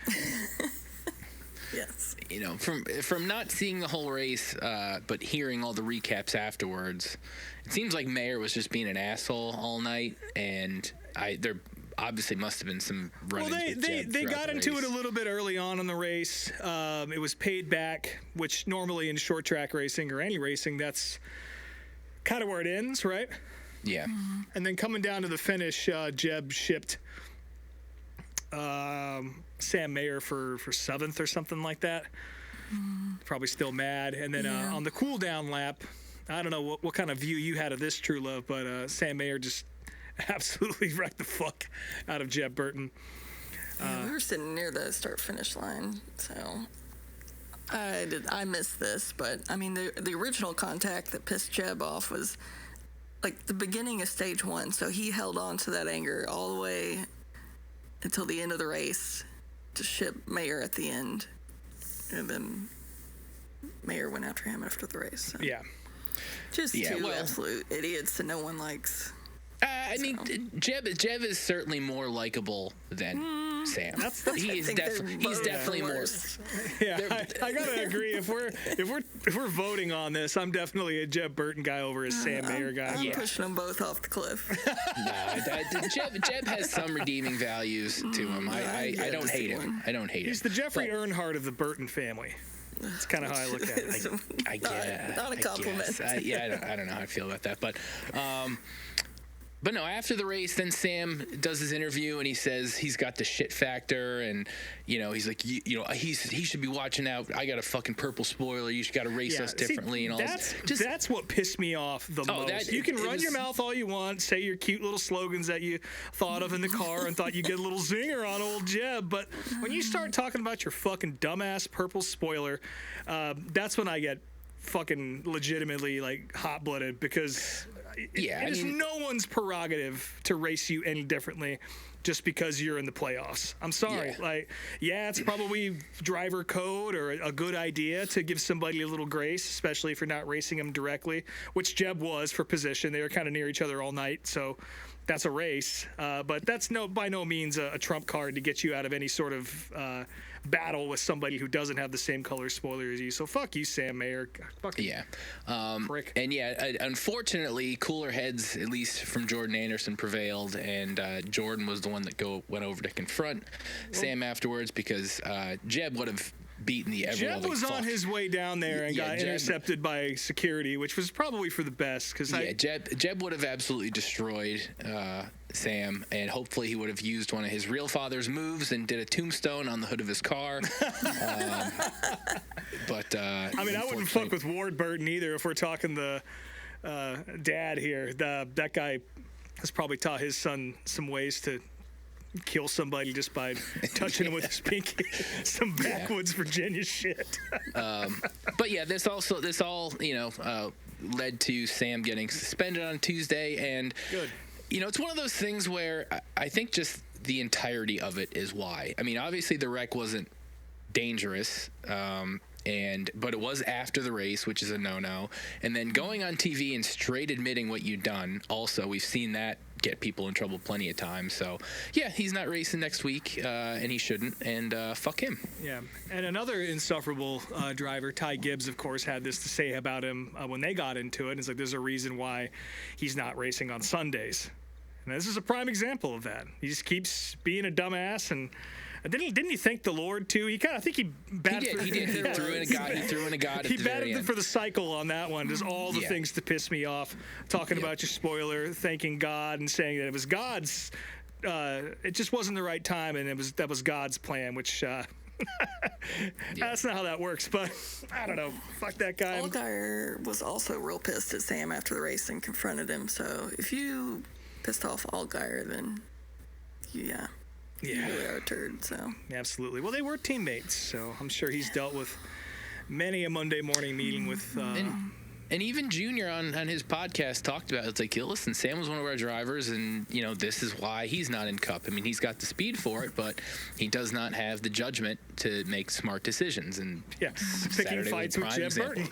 Yes. from not seeing the whole race, but hearing all the recaps afterwards, it seems like Mayer was just being an asshole all night, and there obviously must have been some run-ins with Jeb they throughout got the into race. it a little bit early on in the race. It was paid back, which normally in short track racing or any racing, that's kind of where it ends, right? Yeah. And then coming down to the finish, Jeb shipped Sam Mayer for 7th or something like that. Probably still mad. And then on the cool down lap, I don't know what kind of view you had of this, Truelove, but Sam Mayer just absolutely wrecked the fuck out of Jeb Burton. Yeah, we were sitting near the start-finish line, so I missed this, but I mean the original contact that pissed Jeb off was like the beginning of stage 1, so he held on to that anger all the way until the end of the race to ship Mayer at the end, and then Mayer went after him after the race. So. Yeah. Just two absolute idiots that no one likes. I mean, Jeb is certainly more likable than Sam. He's definitely more. Yeah, I gotta agree. If we're voting on this, I'm definitely a Jeb Burton guy over a Sam Mayer guy. I'm pushing them both off the cliff. Jeb has some redeeming values to him. I don't hate him. I don't hate him. He's the Jeffrey Earnhardt of the Burton family. That's kind of how I look at it. I get it. Not a compliment. I don't know how I feel about that, But no, after the race, then Sam does his interview and he says he's got the shit factor, and he's like, he should be watching out. I got a fucking purple spoiler. You got to race us differently and all. That's what pissed me off the most. You can run your mouth all you want, say your cute little slogans that you thought of in the car and thought you'd get a little zinger on old Jeb, but when you start talking about your fucking dumbass purple spoiler, that's when I get fucking legitimately like hot-blooded, because it is no one's prerogative to race you any differently just because you're in the playoffs. I'm sorry. It's probably driver code or a good idea to give somebody a little grace, especially if you're not racing them directly, which Jeb was for position. They were kind of near each other all night, so that's a race. But that's by no means a trump card to get you out of any sort of battle with somebody who doesn't have the same color spoiler as you. So fuck you, Sam Mayer. Fucking prick. And unfortunately, cooler heads, at least from Jordan Anderson, prevailed, and Jordan was the one that went over to confront Sam afterwards, because Jeb would have beaten the ever-loving Jeb was on his way down there and got intercepted by security, which was probably for the best. Jeb would have absolutely destroyed Sam, and hopefully he would have used one of his real father's moves and did a tombstone on the hood of his car. I wouldn't fuck with Ward Burton either if we're talking the dad here. That guy has probably taught his son some ways to kill somebody just by touching him with his pinky. Some backwoods Virginia shit. But yeah, this all led to Sam getting suspended on Tuesday, and good. It's one of those things where I think just the entirety of it is why. I mean, obviously the wreck wasn't dangerous, but it was after the race, which is a no-no. And then going on TV and straight admitting what you'd done, also, we've seen that get people in trouble plenty of times. So, yeah, he's not racing next week, and he shouldn't, and fuck him. Yeah, and another insufferable driver, Ty Gibbs, of course, had this to say about him when they got into it. It's like, there's a reason why he's not racing on Sundays. And this is a prime example of that. He just keeps being a dumbass, and didn't he thank the Lord too? I think he batted. He did. He threw in a god. He threw in a god. He batted for the cycle on that one. Just all the things to piss me off. Talking about your spoiler, thanking God, and saying that it was God's. It just wasn't the right time, and that was God's plan. Which that's not how that works. But I don't know. Fuck that guy. Allgaier was also real pissed at Sam after the race and confronted him. So if you pissed off Allgaier, then you really are a turd, so. Absolutely. Well, they were teammates, so I'm sure he's dealt with many a Monday morning meeting with... And even Junior on his podcast talked about it. It's like, listen, Sam was one of our drivers, and, this is why he's not in Cup. I mean, he's got the speed for it, but he does not have the judgment to make smart decisions. And picking fights with Jeb Burton.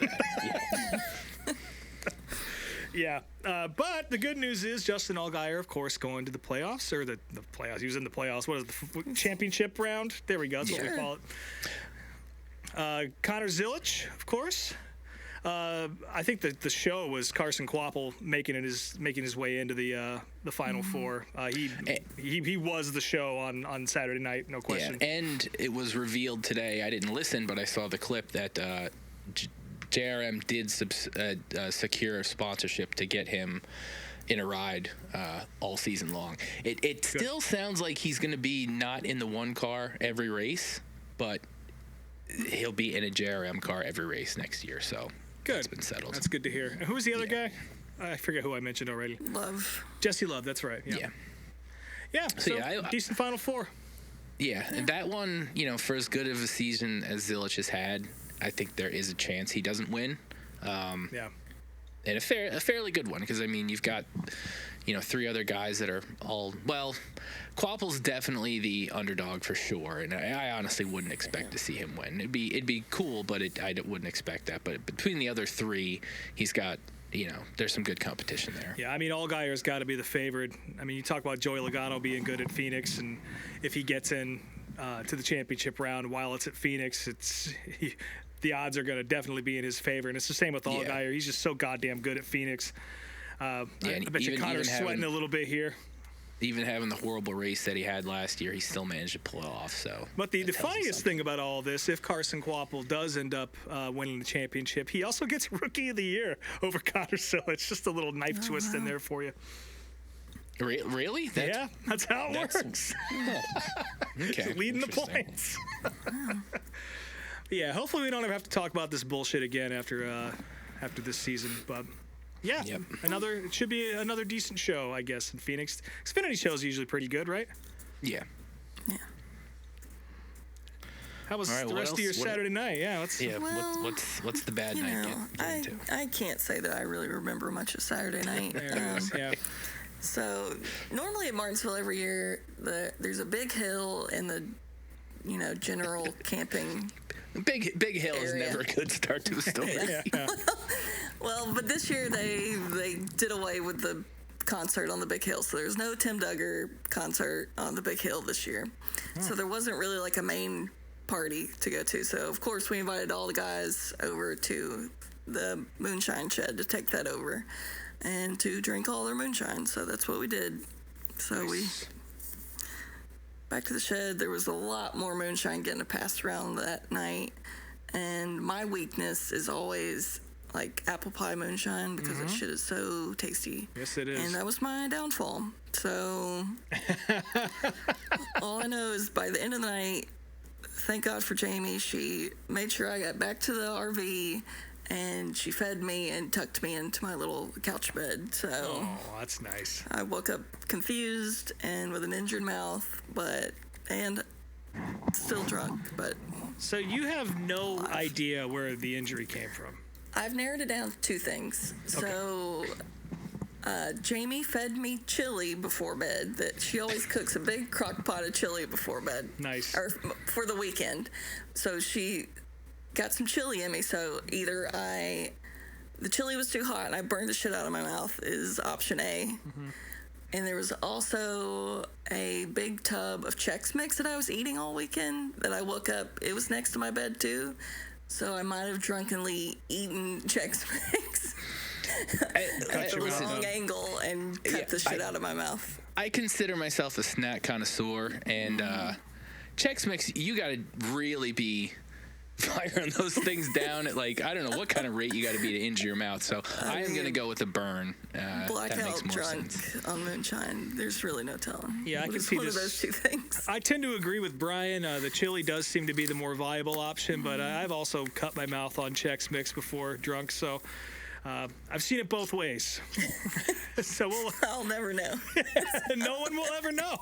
Yeah, but the good news is Justin Allgaier, of course, going to the playoffs, or the playoffs. He was in the playoffs. What is the championship round? There we go. That's what we call it. Connor Zilic, of course. I think that the show was Carson Kvapil making his way into the Final Four. He was the show on Saturday night, no question. Yeah, and it was revealed today. I didn't listen, but I saw the clip that JRM did secure a sponsorship to get him in a ride all season long. It still sounds like he's going to be not in the one car every race, but he'll be in a JRM car every race next year. So good. It's been settled. That's good to hear. And who's the other guy? I forget who I mentioned already. Love. Jesse Love. That's right. Yeah. So decent Final Four. Yeah, and that one, for as good of a season as Zilic has had, I think there is a chance he doesn't win. And a fairly good one, because you've got three other guys that are Kvapil's definitely the underdog for sure, and I honestly wouldn't expect to see him win. It'd be cool, but I wouldn't expect that. But between the other three, he's got there's some good competition there. Yeah, Allgaier's got to be the favorite. You talk about Joey Logano being good at Phoenix, and if he gets in to the championship round while it's at Phoenix, the odds are going to definitely be in his favor. And it's the same with Allgaier. He's just so goddamn good at Phoenix. I bet you Connor's sweating a little bit here. Even having the horrible race that he had last year, he still managed to pull it off. So, but the funniest thing about all of this, if Carson Kvapil does end up winning the championship, he also gets Rookie of the Year over Connor Zilic. It's just a little knife twist in there for you. Really? That's how it works. Okay. Leading the points. Yeah, hopefully we don't ever have to talk about this bullshit again after this season. But it should be another decent show, I guess, in Phoenix. Xfinity shows are usually pretty good, right? Yeah. How was the rest of your Saturday night? What's the bad night? I can't say that I really remember much of Saturday night. There it is, yeah. So normally at Martinsville every year, there's a big hill in the general camping. Big hill is never a good start to a story. Well, but this year they did away with the concert on the big hill, so there's no Tim Duggar concert on the big hill this year. So there wasn't really like a main party to go to. So of course we invited all the guys over to the moonshine shed to take that over and to drink all their moonshine. So that's what we did. So back to the shed. There was a lot more moonshine getting passed around that night, and my weakness is always like apple pie moonshine because that shit is so tasty. Yes, it is. And that was my downfall. So all I know is by the end of the night, thank God for Jamie, she made sure I got back to the RV and she fed me and tucked me into my little couch bed. So that's nice. I woke up confused and with an injured mouth, and still drunk. But so you have no idea where the injury came from? I've narrowed it down to two things. Okay. So Jamie fed me chili before bed. That she always cooks a big crock pot of chili before bed. Nice. Or for the weekend. So she got some chili in me. So either the chili was too hot and I burned the shit out of my mouth is option A. And there was also a big tub of Chex Mix that I was eating all weekend that I woke up. It was next to my bed too. So I might have drunkenly eaten Chex Mix at a long angle and cut the shit out of my mouth. I consider myself a snack connoisseur, and Chex Mix, you got to really be firing those things down at I don't know what kind of rate you got to be to injure your mouth. So I am going to go with a burn. Blackout drunk on moonshine. There's really no telling. Yeah, I can see one of those two things. I tend to agree with Brien. The chili does seem to be the more viable option, but I've also cut my mouth on Chex Mix before drunk, so I've seen it both ways. So I'll never know. No one will ever know.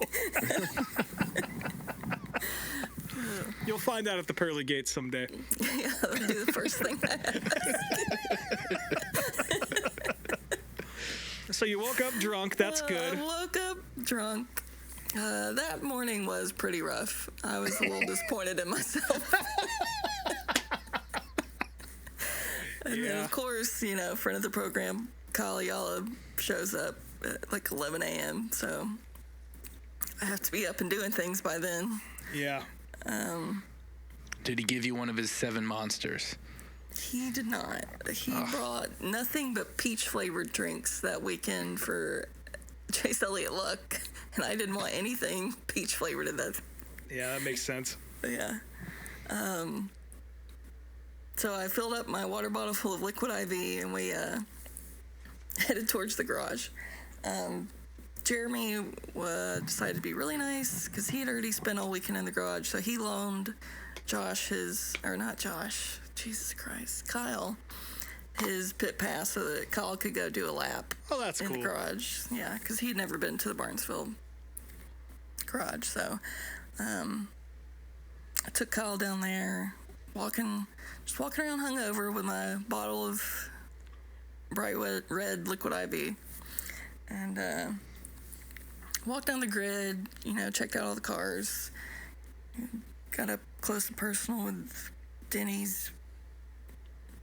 You'll find out at the pearly gates someday. Yeah, that'll be the first thing So you woke up drunk. That's good. I woke up drunk. That morning was pretty rough. I was a little disappointed in myself. And then, of course, friend of the program, Kyle Yala, shows up at 11 a.m., so I have to be up and doing things by then. Yeah. Did he give you one of his 7 monsters? He did not. He brought nothing but peach-flavored drinks that weekend for Chase Elliott Luck, and I didn't want anything peach-flavored in that. Yeah, that makes sense. Yeah. So I filled up my water bottle full of liquid IV, and we headed towards the garage. Jeremy decided to be really nice because he had already spent all weekend in the garage, so he loaned Kyle, his pit pass so that Kyle could go do a lap. Oh, that's in cool. the garage. Yeah, because he'd never been to the Martinsville garage. So I took Kyle down there, just walking around hungover with my bottle of bright red liquid IV, and walked down the grid. Checked out all the cars. Got up close and personal with Denny's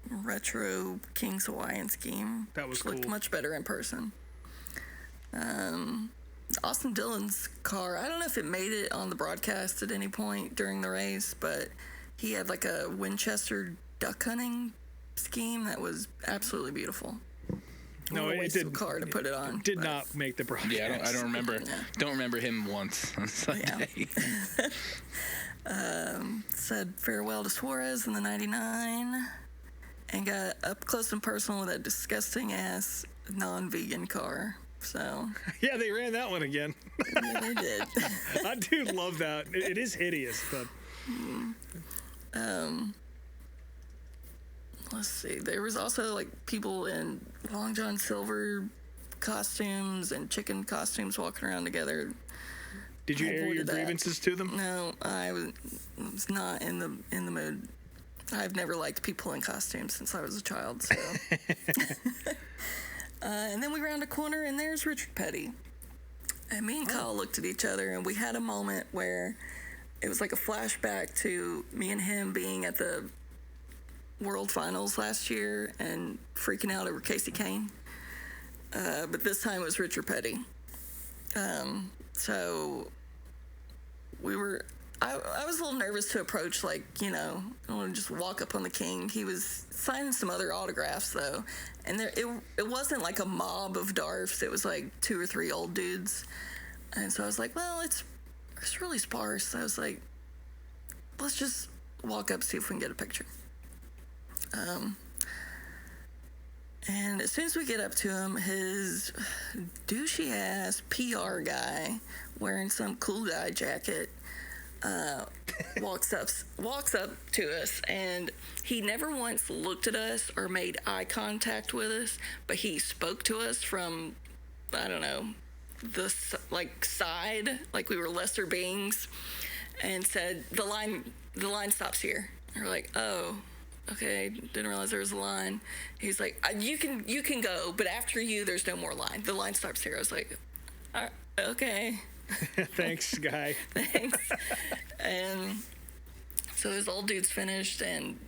retro King's Hawaiian scheme. That was which looked cool. much better in person. Austin Dillon's car, I don't know if it made it on the broadcast at any point during the race, but he had like a Winchester duck hunting scheme that was absolutely beautiful. No, it did. didn't. Car to put it on. Did not make the broadcast. Yeah, I don't remember. Don't remember him once on Sunday. Said farewell to Suarez in the 99 and got up close and personal with that disgusting ass non-vegan car. So Yeah, they ran that one again. yeah, they did. I do love that. It is hideous, but Let's see. There was also like people in Long John Silver costumes and chicken costumes walking around together. did you I air your avoided that. grievances to them? No, I was not in the mood. I've never liked people in costumes since I was a child. So. And then we round a corner, and there's Richard Petty. And me and Kyle looked at each other, and we had a moment where it was like a flashback to me and him being at the World Finals last year and freaking out over Casey Kane. But this time it was Richard Petty. So we were... I was a little nervous to approach, I want to just walk up on the king. He was signing some other autographs, though. And it wasn't like a mob of Darfs. It was like 2 or 3 old dudes. And so I was like, well, it's really sparse. I was like, let's just walk up, see if we can get a picture. And as soon as we get up to him, his douchey-ass PR guy wearing some cool guy jacket walks up to us, and he never once looked at us or made eye contact with us, but he spoke to us from, I don't know, the side, like we were lesser beings, and said the line stops here. And we're like, oh, okay, didn't realize there was a line. He's like, you can go, but after you there's no more line. The line stops here. I was like, okay. Thanks, guy. Thanks. And so those old dudes finished, and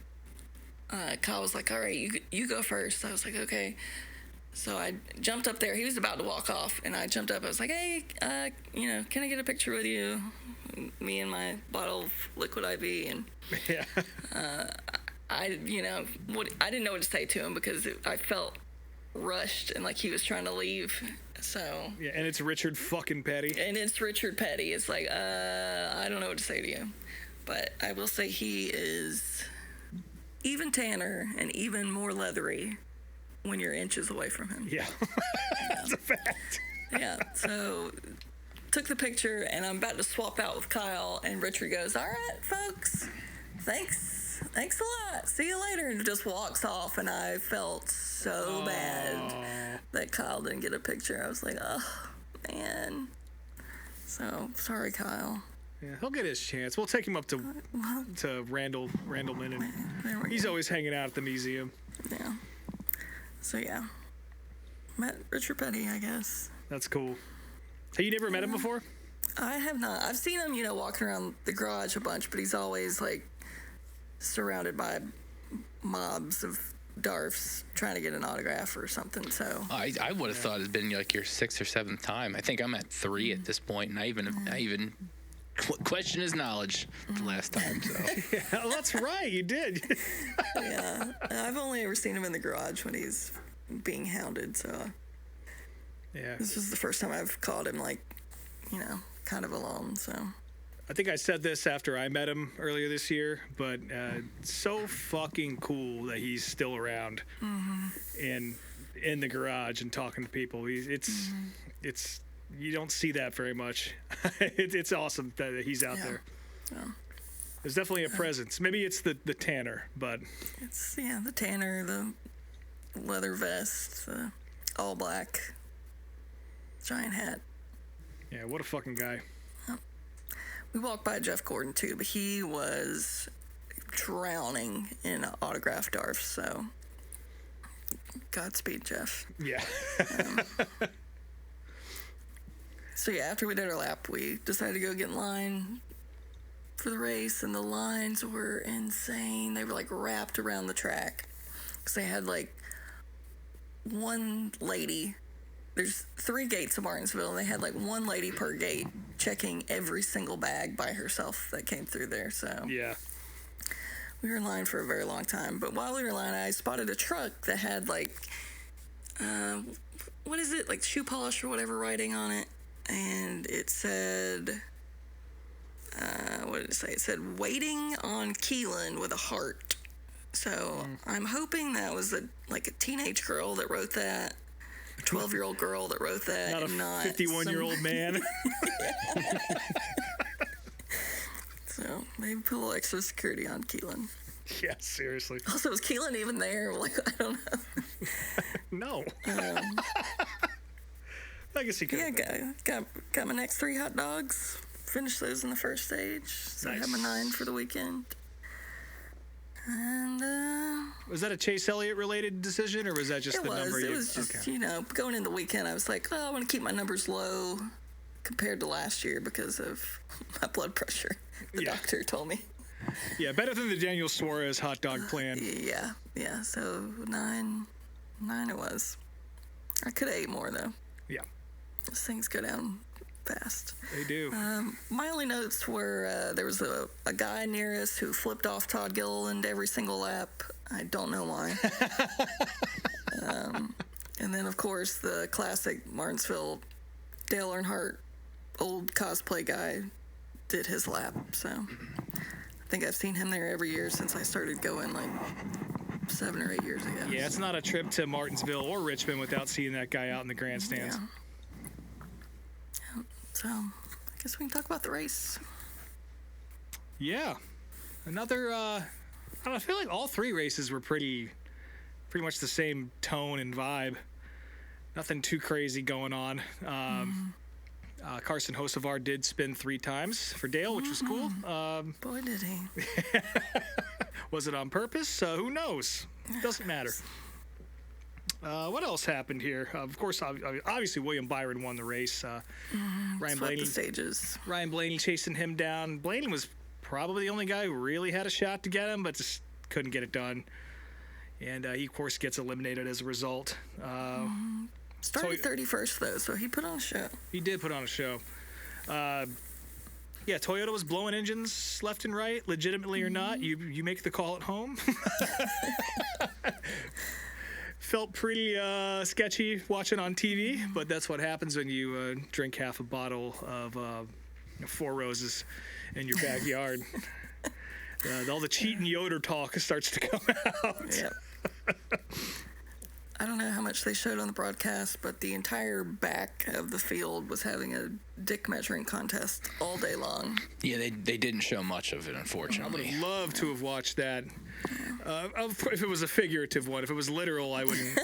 Kyle was like, all right, you go first. I was like, okay. So I jumped up there. He was about to walk off, and I jumped up. I was like, hey, can I get a picture with you? Me and my bottle of liquid IV. And Yeah. I didn't know what to say to him because I felt rushed and like he was trying to leave. So Yeah, and it's Richard fucking Petty. and it's Richard Petty. It's like, I don't know what to say to you. But I will say he is even tanner and even more leathery when you're inches away from him. Yeah. That's a fact. Yeah, so took the picture, and I'm about to swap out with Kyle, and Richard goes, all right, folks, thanks a lot, see you later, and just walks off, and I felt so bad that Kyle didn't get a picture. I was like, oh, man. So, sorry, Kyle. Yeah, he'll get his chance. We'll take him up to Randleman, and There we he's go. always hanging out at the museum. Yeah. So, yeah. Met Richard Petty, I guess. That's cool. Hey, you never met him before? I have not. I've seen him, walking around the garage a bunch, but he's always, surrounded by mobs of Darfs trying to get an autograph or something, so... I would have thought it'd been like your 6th or 7th time. I think I'm at 3 at this point, and I even question his knowledge the last time. So Yeah, well, that's right. You did. Yeah, I've only ever seen him in the garage when he's being hounded. So Yeah. this was the first time I've caught him, like, kind of alone. So I think I said this after I met him earlier this year, but it's so fucking cool that he's still around and in the garage and talking to people. It's you don't see that very much. It's awesome that he's out there. Yeah. There's definitely a presence. Maybe it's the tanner, but it's the tanner, the leather vest, the all black giant hat. yeah, what a fucking guy. We walked by Jeff Gordon too, but he was drowning in autograph DARFs, so Godspeed, Jeff. Yeah. So yeah, after we did our lap, we decided to go get in line for the race, and the lines were insane. They were like wrapped around the track because they had like one lady. There's 3 gates to Martinsville, and they had like one lady per gate checking every single bag by herself that came through there. So Yeah. we were in line for a very long time. But while we were in line, I spotted a truck that had like, what is it? Like shoe polish or whatever writing on it. And it said, what did it say? It said, waiting on Keelan with a heart. So I'm hoping that was a teenage girl that wrote that. 12-year-old girl that wrote that, Not a and not 51-year-old man. So maybe put a little extra security on Keelan. Yeah, seriously. Also, was Keelan even there? Like, I don't know. No. I guess he could. Yeah, got my next 3 hot dogs. Finished those in the first stage. So I Nice. had my 9 for the weekend. And Was that a Chase Elliott related decision, or was that just it the was. number? It was just, going in the weekend, I was like, oh, I want to keep my numbers low compared to last year because of my blood pressure. The Yeah. doctor told me. Yeah, better than the Daniel Suarez hot dog plan. Yeah. So 9 it was. I could have ate more though. Yeah, Those things go down fast. they do. My only notes were there was a guy near us who flipped off Todd Gilliland every single lap. I don't know why. And then, of course, the classic Martinsville Dale Earnhardt old cosplay guy did his lap. So I think I've seen him there every year since I started going like 7 or 8 years ago. Yeah, it's not a trip to Martinsville or Richmond without seeing that guy out in the grandstands. Yeah. So I guess we can talk about the race. Yeah. Another, I don't know, I feel like all 3 races were pretty much the same tone and vibe. Nothing too crazy going on. Carson Hocevar did spin 3 times for Dale, which was cool. Boy, did he. Was it on purpose? Who knows? Doesn't matter. What else happened here? Of course, obviously William Byron won the race. Ryan Swept Blaney, the stages. Ryan Blaney chasing him down. Blaney was probably the only guy who really had a shot to get him, but just couldn't get it done. And he, of course, gets eliminated as a result. Started 31st, though, so he put on a show. He did put on a show. Yeah, Toyota was blowing engines left and right, legitimately or not. You make the call at home. Felt pretty sketchy watching on TV, but that's what happens when you drink half a bottle of 4 Roses in your backyard. All the cheating Yoder talk starts to come out. Yep. I don't know how much they showed on the broadcast, but the entire back of the field was having a dick measuring contest all day long. yeah, they didn't show much of it, unfortunately. Love to have watched that. If it was a figurative one, if it was literal, I wouldn't.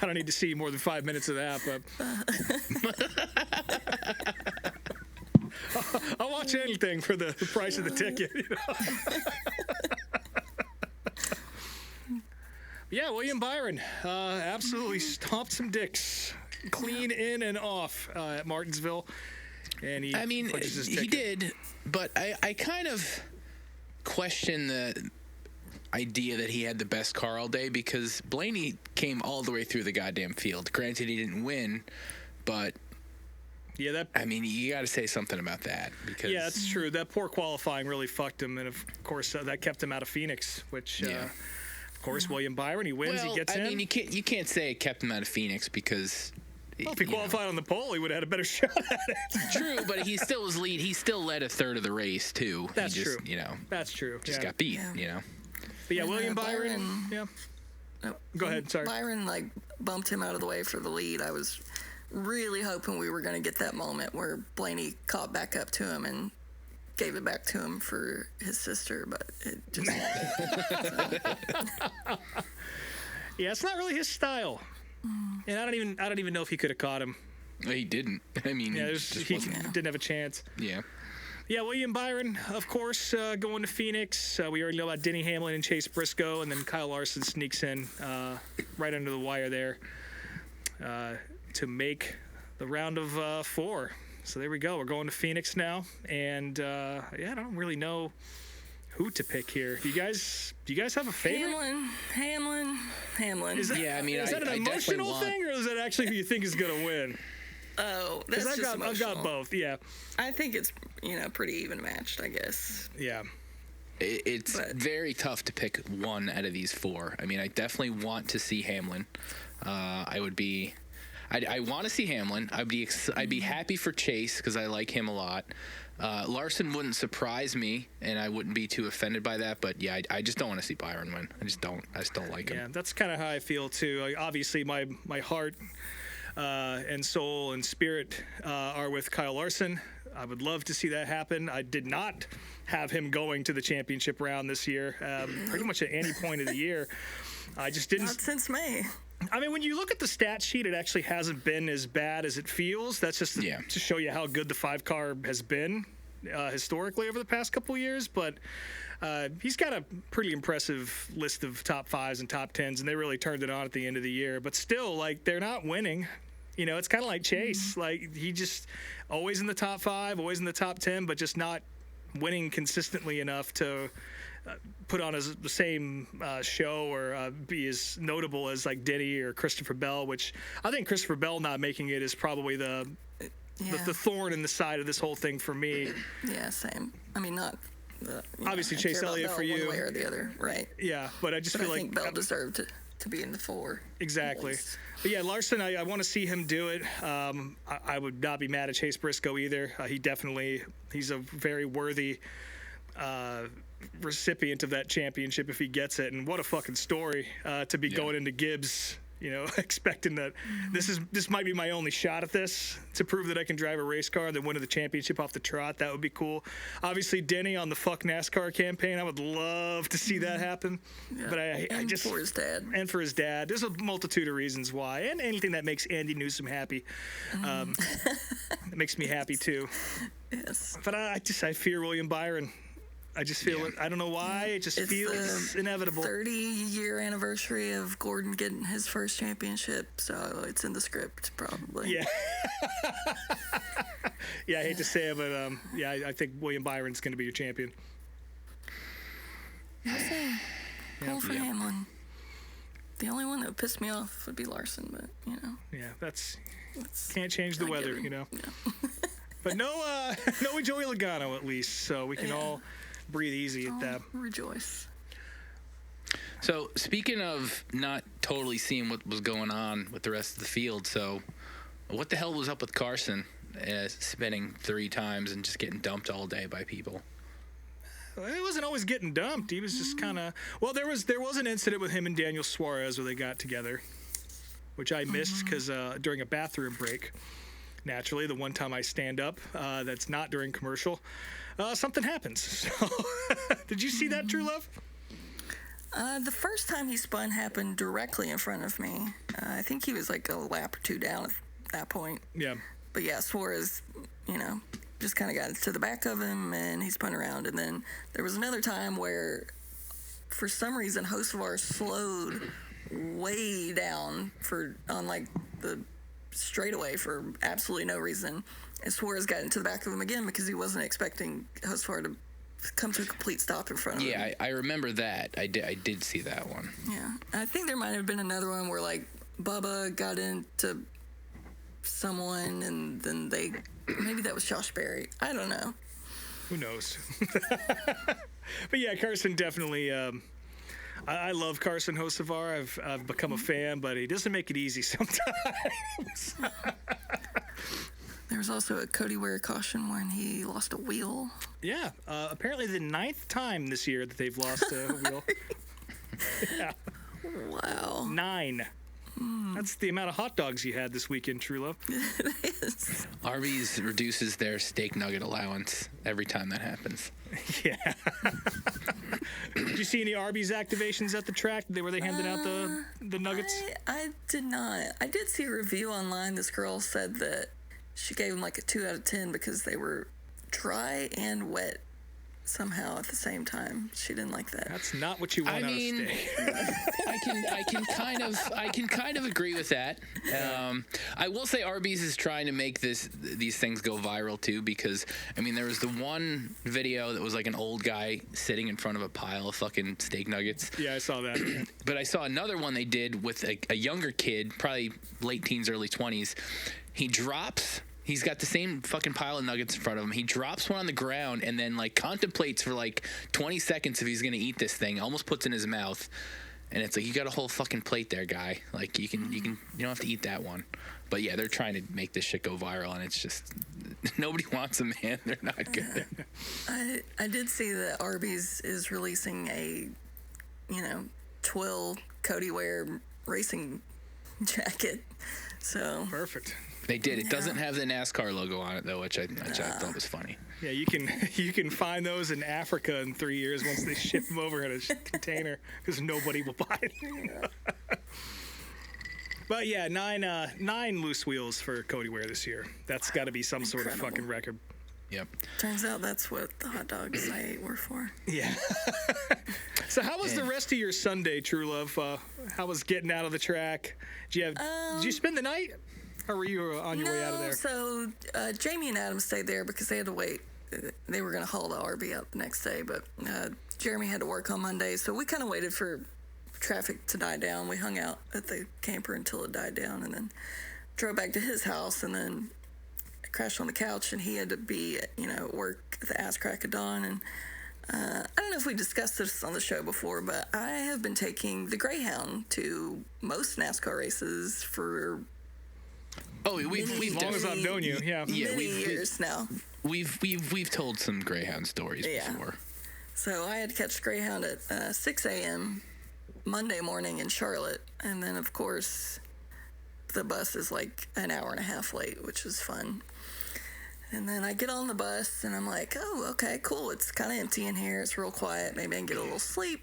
I don't need to see more than 5 minutes of that. But I'll watch anything for the price of the ticket. Yeah, William Byron absolutely stomped some dicks, clean in and off at Martinsville, and he punched his he ticket. did, but I kind of question the idea that he had the best car all day because Blaney came all the way through the goddamn field. Granted, he didn't win, but Yeah, I mean, you got to say something about that because yeah, that's true. That poor qualifying really fucked him, and of course that kept him out of Phoenix. Which, of course, William Byron, he wins, he gets in. I mean, you can't say it kept him out of Phoenix because. Well, if he qualified on the pole, he would have had a better shot at it. True, but he still was lead. He still led a third of the race too. That's true. That's true. Just got beat. But yeah, And, William Byron. Yeah. Go ahead. Sorry. Byron bumped him out of the way for the lead. I was really hoping we were going to get that moment where Blaney caught back up to him and gave it back to him for his sister, but it just. Yeah, it's not really his style. And I don't even know if he could have caught him. He didn't. I mean, he didn't have a chance. Yeah. Yeah, William Byron, of course, going to Phoenix. We already know about Denny Hamlin and Chase Briscoe, and then Kyle Larson sneaks in right under the wire there to make the round of 4. So there we go. We're going to Phoenix now, and I don't really know who to pick here. Do you guys have a favorite? Hamlin. Is that, Yeah, I mean, is that an emotional thing, or is that actually who you think is going to win? Oh, that's I've just emotional. got both. Yeah. I think it's pretty even matched, I guess. Yeah. It's very tough to pick one out of these 4. I mean, I definitely want to see Hamlin. I want to see Hamlin. I'd be happy for Chase because I like him a lot. Larson wouldn't surprise me, and I wouldn't be too offended by that. But yeah, I just don't want to see Byron win. I just don't like him. Yeah, that's kind of how I feel too. Obviously, my heart and soul and spirit are with Kyle Larson. I would love to see that happen. I did not have him going to the championship round this year, pretty much at any point of the year. I just didn't. Not since May. I mean, when you look at the stat sheet, it actually hasn't been as bad as it feels. That's just to show you how good the 5-car has been historically over the past couple of years. But he's got a pretty impressive list of top 5s and top 10s, and they really turned it on at the end of the year. But still, they're not winning. It's kind of like Chase. He just always in the top 5, always in the top 10, but just not winning consistently enough to put on the same show or be as notable as Denny or Christopher Bell, which I think Christopher Bell not making it is probably the thorn in the side of this whole thing for me. Yeah, same. I mean, not obviously Chase Elliott for you, one way or the other, right? Yeah, but I just feel I think Bell deserved to be in the 4. Exactly. But yeah, Larson, I want to see him do it. I would not be mad at Chase Briscoe either. He's a very worthy recipient of that championship if he gets it. And what a fucking story to be going into Gibbs, expecting that this might be my only shot at this to prove that I can drive a race car and then win the championship off the trot. That would be cool. Obviously, Denny on the Fuck NASCAR campaign, I would love to see that happen. Yeah. But I just for his dad. And for his dad. There's a multitude of reasons why. And anything that makes Andy Newsom happy. It makes me happy too. Yes. But I fear William Byron. I just feel it. I don't know why. It just feels inevitable. 30-year anniversary of Gordon getting his first championship, so it's in the script probably. Yeah. Yeah, I hate to say it, but I think William Byron's going to be your champion. Pull for Hamlin. The only one that would piss me off would be Larson, but Yeah, that's can't change the weather, No. But no Joey Logano at least, so we can all breathe easy at that. Rejoice. So speaking of not totally seeing what was going on with the rest of the field, so what the hell was up with Carson spinning 3 times and just getting dumped all day by people? He wasn't always getting dumped. He was just kind of there was an incident with him and Daniel Suarez where they got together, which I missed because during a bathroom break. Naturally, the one time I stand up, that's not during commercial, something happens. So, did you see that, Truelove? The first time he spun happened directly in front of me. I think he was a lap or 2 down at that point. Yeah. But yeah, Suarez, just kind of got to the back of him and he spun around. And then there was another time where, for some reason, Hocevar slowed way down on the straightaway for absolutely no reason. And Suarez got into the back of him again because he wasn't expecting Hocevar to come to a complete stop in front of him. Yeah, I remember that. I did see that one. Yeah. I think there might have been another one where Bubba got into someone, and then maybe that was Josh Berry. I don't know. Who knows? But yeah, Carson definitely. I love Carson Hocevar. I've become a fan, but he doesn't make it easy sometimes. There was also a Cody Ware caution when he lost a wheel. Yeah, apparently the 9th time this year that they've lost a wheel. Yeah. Wow. 9. That's the amount of hot dogs you had this weekend, Truelove. It is. Arby's reduces their steak nugget allowance every time that happens. Yeah. Did you see any Arby's activations at the track? Were they handing out the nuggets? I did not. I did see a review online. This girl said that she gave them like a 2 out of 10 because they were dry and wet somehow at the same time. She didn't like that. That's not what you want out of steak. I can kind of agree with that. I will say Arby's is trying to make these things go viral too, because I mean there was the one video that was like an old guy sitting in front of a pile of fucking steak nuggets. Yeah, I saw that. But I saw another one they did with a younger kid, probably late teens, early 20s. He's got the same fucking pile of nuggets in front of him. He drops one on the ground and then like contemplates for like 20 seconds if he's gonna eat this thing. Almost puts it in his mouth, and it's like, you got a whole fucking plate there, guy. Like you don't have to eat that one. But yeah, they're trying to make this shit go viral, and it's just nobody wants them, man. They're not good. I did see that Arby's is releasing a, twill Cody Ware racing jacket. So Perfect. They did. It doesn't have the NASCAR logo on it though, which I thought was funny. Yeah, you can find those in Africa in 3 years once they ship them over in a container, because nobody will buy it. But yeah, nine loose wheels for Cody Ware this year. That's got to be some sort of fucking record. Yep. Turns out that's what the hot dogs I ate were for. Yeah. So how was the rest of your Sunday, Truelove? How was getting out of the track? Did you spend the night? Or were you on your way out of there? So Jamie and Adam stayed there because they had to wait. They were going to haul the RV out the next day, but Jeremy had to work on Monday, so we kind of waited for traffic to die down. We hung out at the camper until it died down, and then drove back to his house, and then crashed on the couch, and he had to be at work at the ass crack of dawn. And I don't know if we discussed this on the show before, but I have been taking the Greyhound to most NASCAR races for as long as I've known you, yeah. many years now. We've told some Greyhound stories before. So I had to catch the Greyhound at 6 a.m. Monday morning in Charlotte, and then of course the bus is like an hour and a half late, which is fun. And then I get on the bus, and I'm like, oh, okay, cool. It's kind of empty in here. It's real quiet. Maybe I can get a little sleep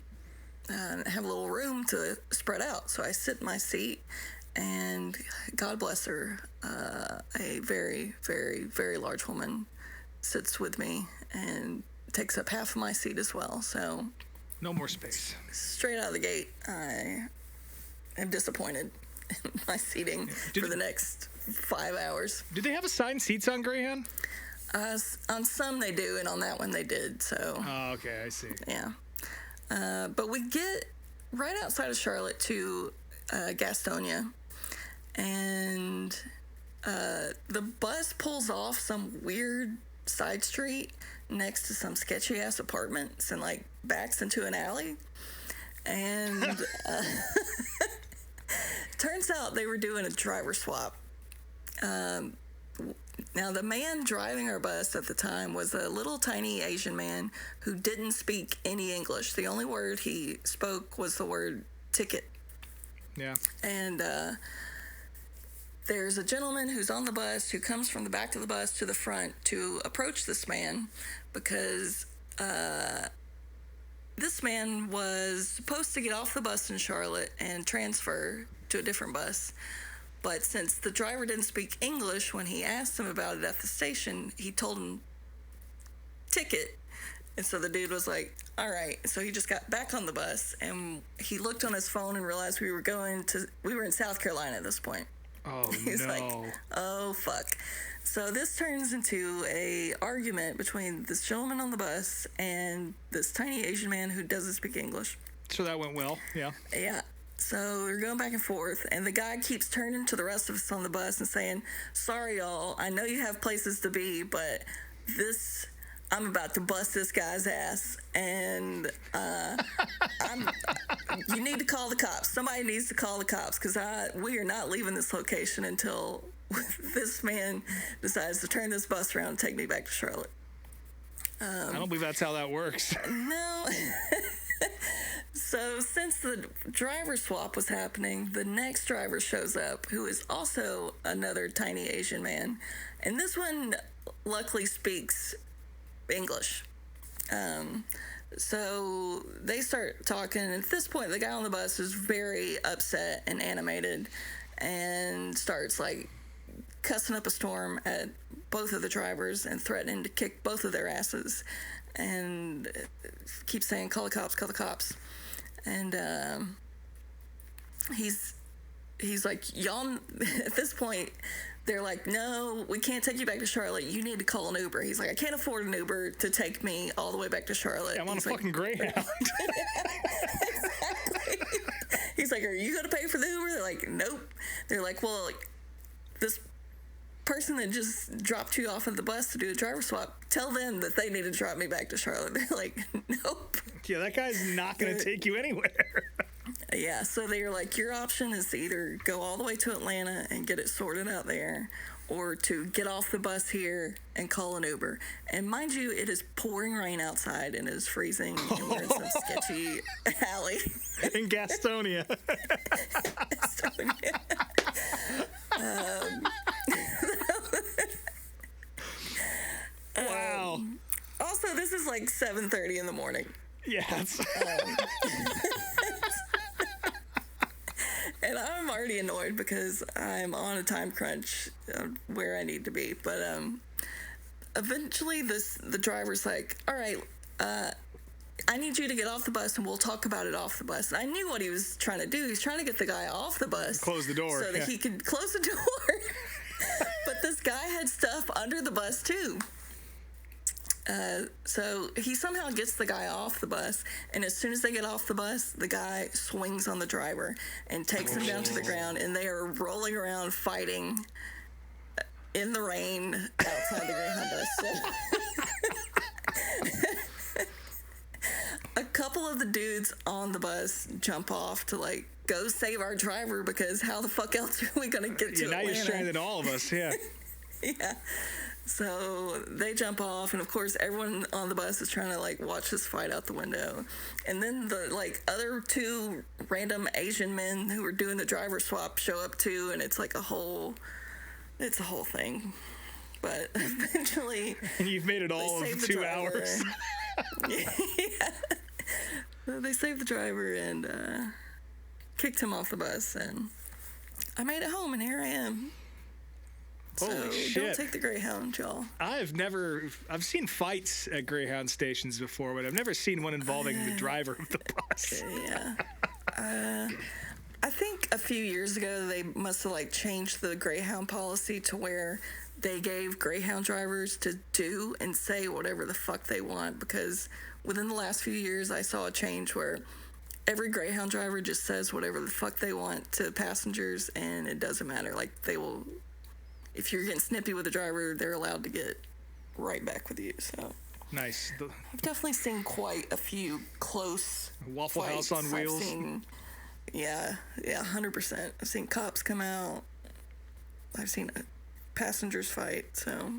and have a little room to spread out. So I sit in my seat, and God bless her, a very, very, very large woman sits with me and takes up half of my seat as well. So no more space. Straight out of the gate, I am disappointed in my seating for the next 5 hours. Do they have assigned seats on Greyhound? On some they do, and on that one they did. So. Oh, okay, I see. Yeah. But we get right outside of Charlotte to Gastonia, and the bus pulls off some weird side street next to some sketchy ass apartments and like backs into an alley. And turns out they were doing a driver swap. Now, the man driving our bus at the time was a little tiny Asian man who didn't speak any English. The only word he spoke was the word ticket. Yeah. And there's a gentleman who's on the bus who comes from the back of the bus to the front to approach this man because this man was supposed to get off the bus in Charlotte and transfer to a different bus. But since the driver didn't speak English, when he asked him about it at the station, he told him ticket. And so the dude was like, all right. So he just got back on the bus, and he looked on his phone and realized we were in South Carolina at this point. Oh, He's like, oh, fuck. So this turns into a argument between this gentleman on the bus and this tiny Asian man who doesn't speak English. So that went well, yeah. Yeah. So we're going back and forth, and the guy keeps turning to the rest of us on the bus and saying, "Sorry, y'all. I know you have places to be, but I'm about to bust this guy's ass, and you need to call the cops. Somebody needs to call the cops, because we are not leaving this location until this man decides to turn this bus around and take me back to Charlotte." I don't believe that's how that works. No. So since the driver swap was happening, the next driver shows up, who is also another tiny Asian man. And this one luckily speaks English. So they start talking. And at this point, the guy on the bus is very upset and animated and starts like cussing up a storm at both of the drivers and threatening to kick both of their asses, and keeps saying, "Call the cops, call the cops." And he's like, "Y'all," at this point, they're like, "No, we can't take you back to Charlotte. You need to call an Uber." He's like, "I can't afford an Uber to take me all the way back to Charlotte." I'm on He's a fucking Greyhound. Exactly. He's like, "Are you going to pay for the Uber?" They're like, "Nope." They're like, "Well, this person that just dropped you off of the bus to do a driver swap, tell them that they need to drop me back to Charlotte." They're like, "Nope." Yeah, that guy's not going to take you anywhere. Yeah, so they're like, your option is to either go all the way to Atlanta and get it sorted out there, or to get off the bus here and call an Uber. And mind you, it is pouring rain outside and it is freezing, and we're in some sketchy alley. In Gastonia. Wow. Also, this is like 7:30 in the morning. Yes. And I'm already annoyed because I'm on a time crunch where I need to be. But eventually the driver's like, "All right, I need you to get off the bus and we'll talk about it off the bus." And I knew what he was trying to do. He's trying to get the guy off the bus. Close the door. So that he could close the door. But this guy had stuff under the bus too. So he somehow gets the guy off the bus, and as soon as they get off the bus, the guy swings on the driver and takes him down to the ground, and they are rolling around fighting in the rain outside the Greyhound bus. A couple of the dudes on the bus jump off to like go save our driver, because how the fuck else are we gonna get to Atlanta? Now you're stranded all of us, yeah. Yeah. So they jump off, and of course everyone on the bus is trying to like watch this fight out the window. And then the like other two random Asian men who were doing the driver swap show up too, and it's like a whole thing. But eventually, and you've made it all of 2 hours. Yeah. So they saved the driver and kicked him off the bus, and I made it home, and here I am. Holy so shit. Don't take the Greyhound, y'all. I've seen fights at Greyhound stations before, but I've never seen one involving the driver of the bus. Yeah. I think a few years ago they must have like changed the Greyhound policy to where they gave Greyhound drivers to do and say whatever the fuck they want, because within the last few years I saw a change where every Greyhound driver just says whatever the fuck they want to passengers, and it doesn't matter. Like, they will, if you're getting snippy with a driver, they're allowed to get right back with you. So nice. I've definitely seen quite a few close Waffle fights. House on wheels. Yeah, 100%. I've seen cops come out. I've seen passengers fight. So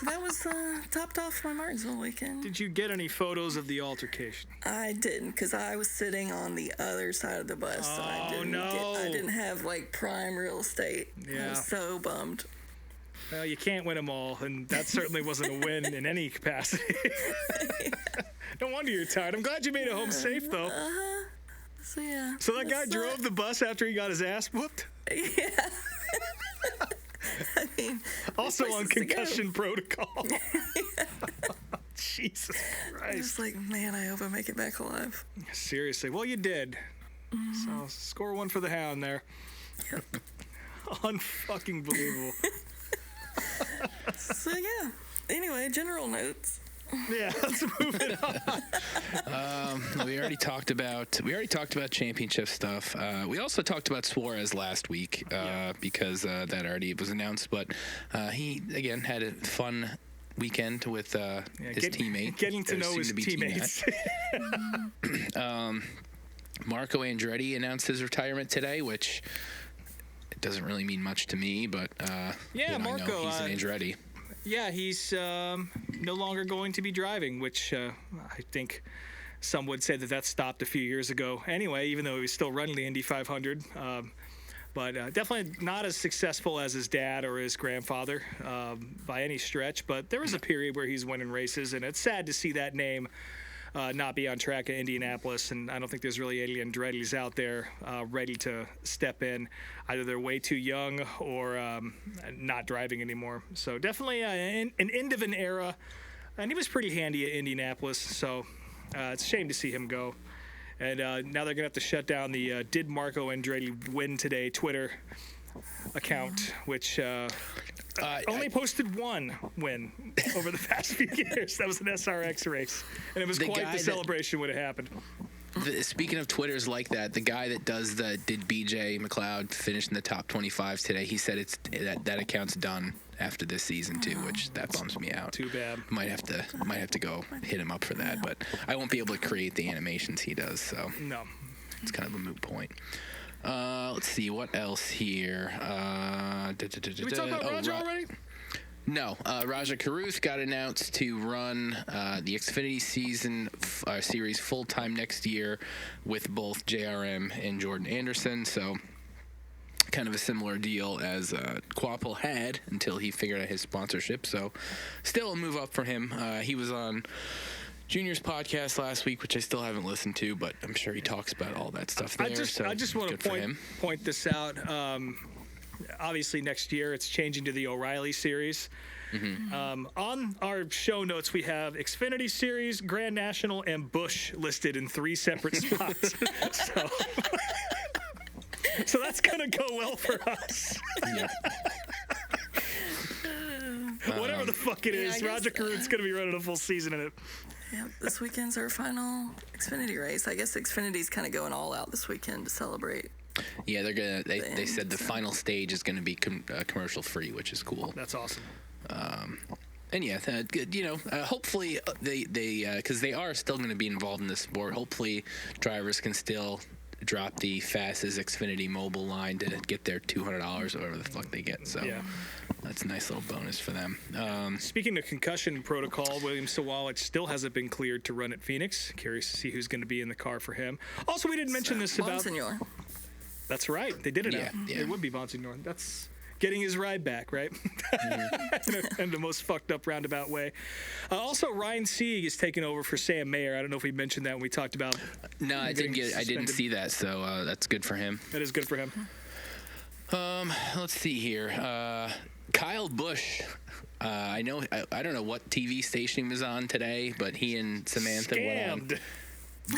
that was topped off my Martinsville weekend. Did you get any photos of the altercation? I didn't, because I was sitting on the other side of the bus. So I didn't have like prime real estate. Yeah. I was so bummed. Well, you can't win them all, and that certainly wasn't a win in any capacity. No wonder you're tired. I'm glad you made it home safe, though. So yeah. So that guy drove the bus after he got his ass whooped? Yeah. I mean, also on concussion protocol. Jesus Christ. I was like, man, I hope I make it back alive. Seriously. Well, you did. So score one for the Hound there. Yep. Unfucking believable. So yeah. Anyway, general notes. Yeah, let's move it on. We already talked about championship stuff. We also talked about Suarez last week because that already was announced. But he again had a fun weekend with his teammates. Getting to know his teammates. Marco Andretti announced his retirement today, which it doesn't really mean much to me, but Marco, I know he's an Andretti. Yeah, he's no longer going to be driving, which I think some would say that stopped a few years ago anyway, even though he was still running the Indy 500. But definitely not as successful as his dad or his grandfather by any stretch. But there was a period where he's winning races, and it's sad to see that name not be on track at Indianapolis. And I don't think there's really any Andretti's out there ready to step in. Either they're way too young or not driving anymore. So definitely an end of an era. And he was pretty handy at Indianapolis. So it's a shame to see him go. And now they're going to have to shut down the Did Marco Andretti Win Today Twitter account, which only posted one win over the past few years. That was an SRX race. And it was quite the celebration when it happened. Speaking of Twitters like that, the guy that does the Did BJ McLeod finish in the top 25 today, he said that account's done after this season too, which that bums me out. Too bad. Might have to go hit him up for that, but I won't be able to create the animations he does, so no, it's kind of a moot point. Let's see what else here. Did we talk about Roger already? No, Raja Caruth got announced to run the Xfinity series full-time next year with both JRM and Jordan Anderson, so kind of a similar deal as Quapple had until he figured out his sponsorship, so still a move up for him. He was on Junior's podcast last week, which I still haven't listened to, but I'm sure he talks about all that stuff there. I just want to point this out. Obviously, next year it's changing to the O'Reilly series. Mm-hmm. On our show notes, we have Xfinity Series, Grand National, and Busch listed in 3 separate spots. So that's going to go well for us. Yeah. Whatever the fuck it is, Roger Caruth's going to be running a full season in it. Yeah, this weekend's our final Xfinity race. I guess Xfinity's kind of going all out this weekend to celebrate. Yeah, they said the final stage is going to be commercial free, which is cool. That's awesome. And yeah, hopefully they because they are still going to be involved in the sport. Hopefully drivers can still drop the fastest Xfinity mobile line to get their $200 or whatever the fuck they get. So that's a nice little bonus for them. Speaking of concussion protocol, William Sawalich still hasn't been cleared to run at Phoenix. Curious to see who's going to be in the car for him. Also, we didn't mention this about... Monsignor. That's right. They did it now. Yeah. It would be Monsignor. That's getting his ride back, right? in the most fucked up roundabout way. Also, Ryan Sieg is taking over for Sam Mayer. I don't know if we mentioned that when we talked about... No, I didn't see that, so that's good for him. That is good for him. Let's see here. Kyle Busch. I don't know what TV station he was on today, but he and Samantha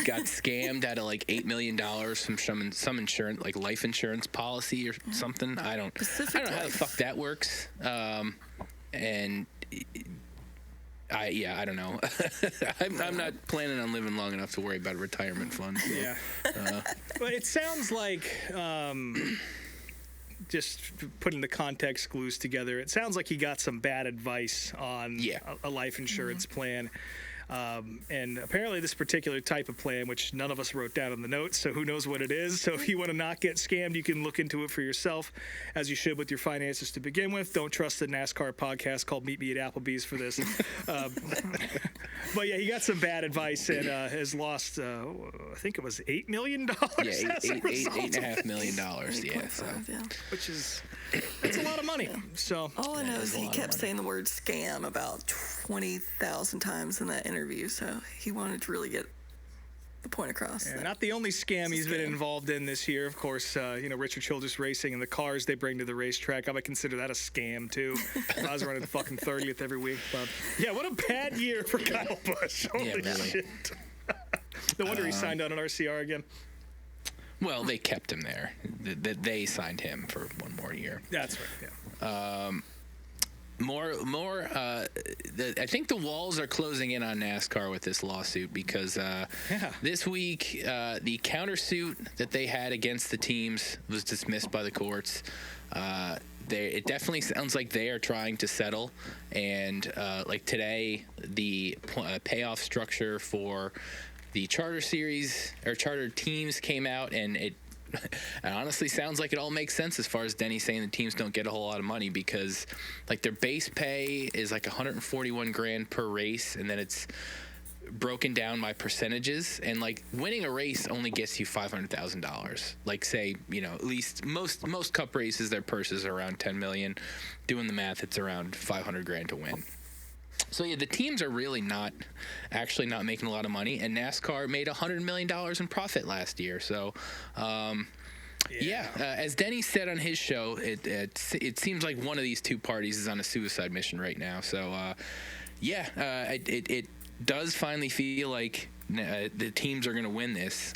got scammed out of like $8 million from some insurance, like life insurance policy or something. I don't know how the fuck that works. And I don't know. I'm not planning on living long enough to worry about a retirement fund. So, yeah. But it sounds like, just putting the context clues together, it sounds like he got some bad advice on a life insurance plan. And apparently this particular type of plan, which none of us wrote down in the notes, so who knows what it is. So if you want to not get scammed, you can look into it for yourself, as you should with your finances to begin with. Don't trust the NASCAR podcast called Meet Me at Applebee's for this. But yeah, he got some bad advice and has lost, I think it was $8 million. Yeah, $8.5 million. Yeah, so. Which is, that's a lot of money. So all I know is he kept saying the word scam about 20,000 times in that interview, so he wanted to really get the point across. Yeah, not the only scam he's been involved in this year. Of course, Richard Childress Racing and the cars they bring to the racetrack. I would consider that a scam, too. I was running fucking 30th every week. But yeah, what a bad year for Kyle Busch. Holy shit. No wonder he signed on an RCR again. Well, they kept him there. They signed him for one more year. That's right, yeah. I think the walls are closing in on NASCAR with this lawsuit because this week the countersuit that they had against the teams was dismissed by the courts. It definitely sounds like they are trying to settle, and like today, the payoff structure for the charter series or charter teams came out, and it honestly sounds like it all makes sense as far as Denny saying the teams don't get a whole lot of money because like their base pay is like $141,000 per race, and then it's broken down by percentages, and like winning a race only gets you $500,000. Like say, at least most cup races, their purses are around 10 million. Doing the math, it's around $500,000 to win. So yeah, the teams are really not making a lot of money, and NASCAR made $100 million in profit last year. So, as Denny said on his show, it seems like one of these two parties is on a suicide mission right now. So, it does finally feel like the teams are going to win this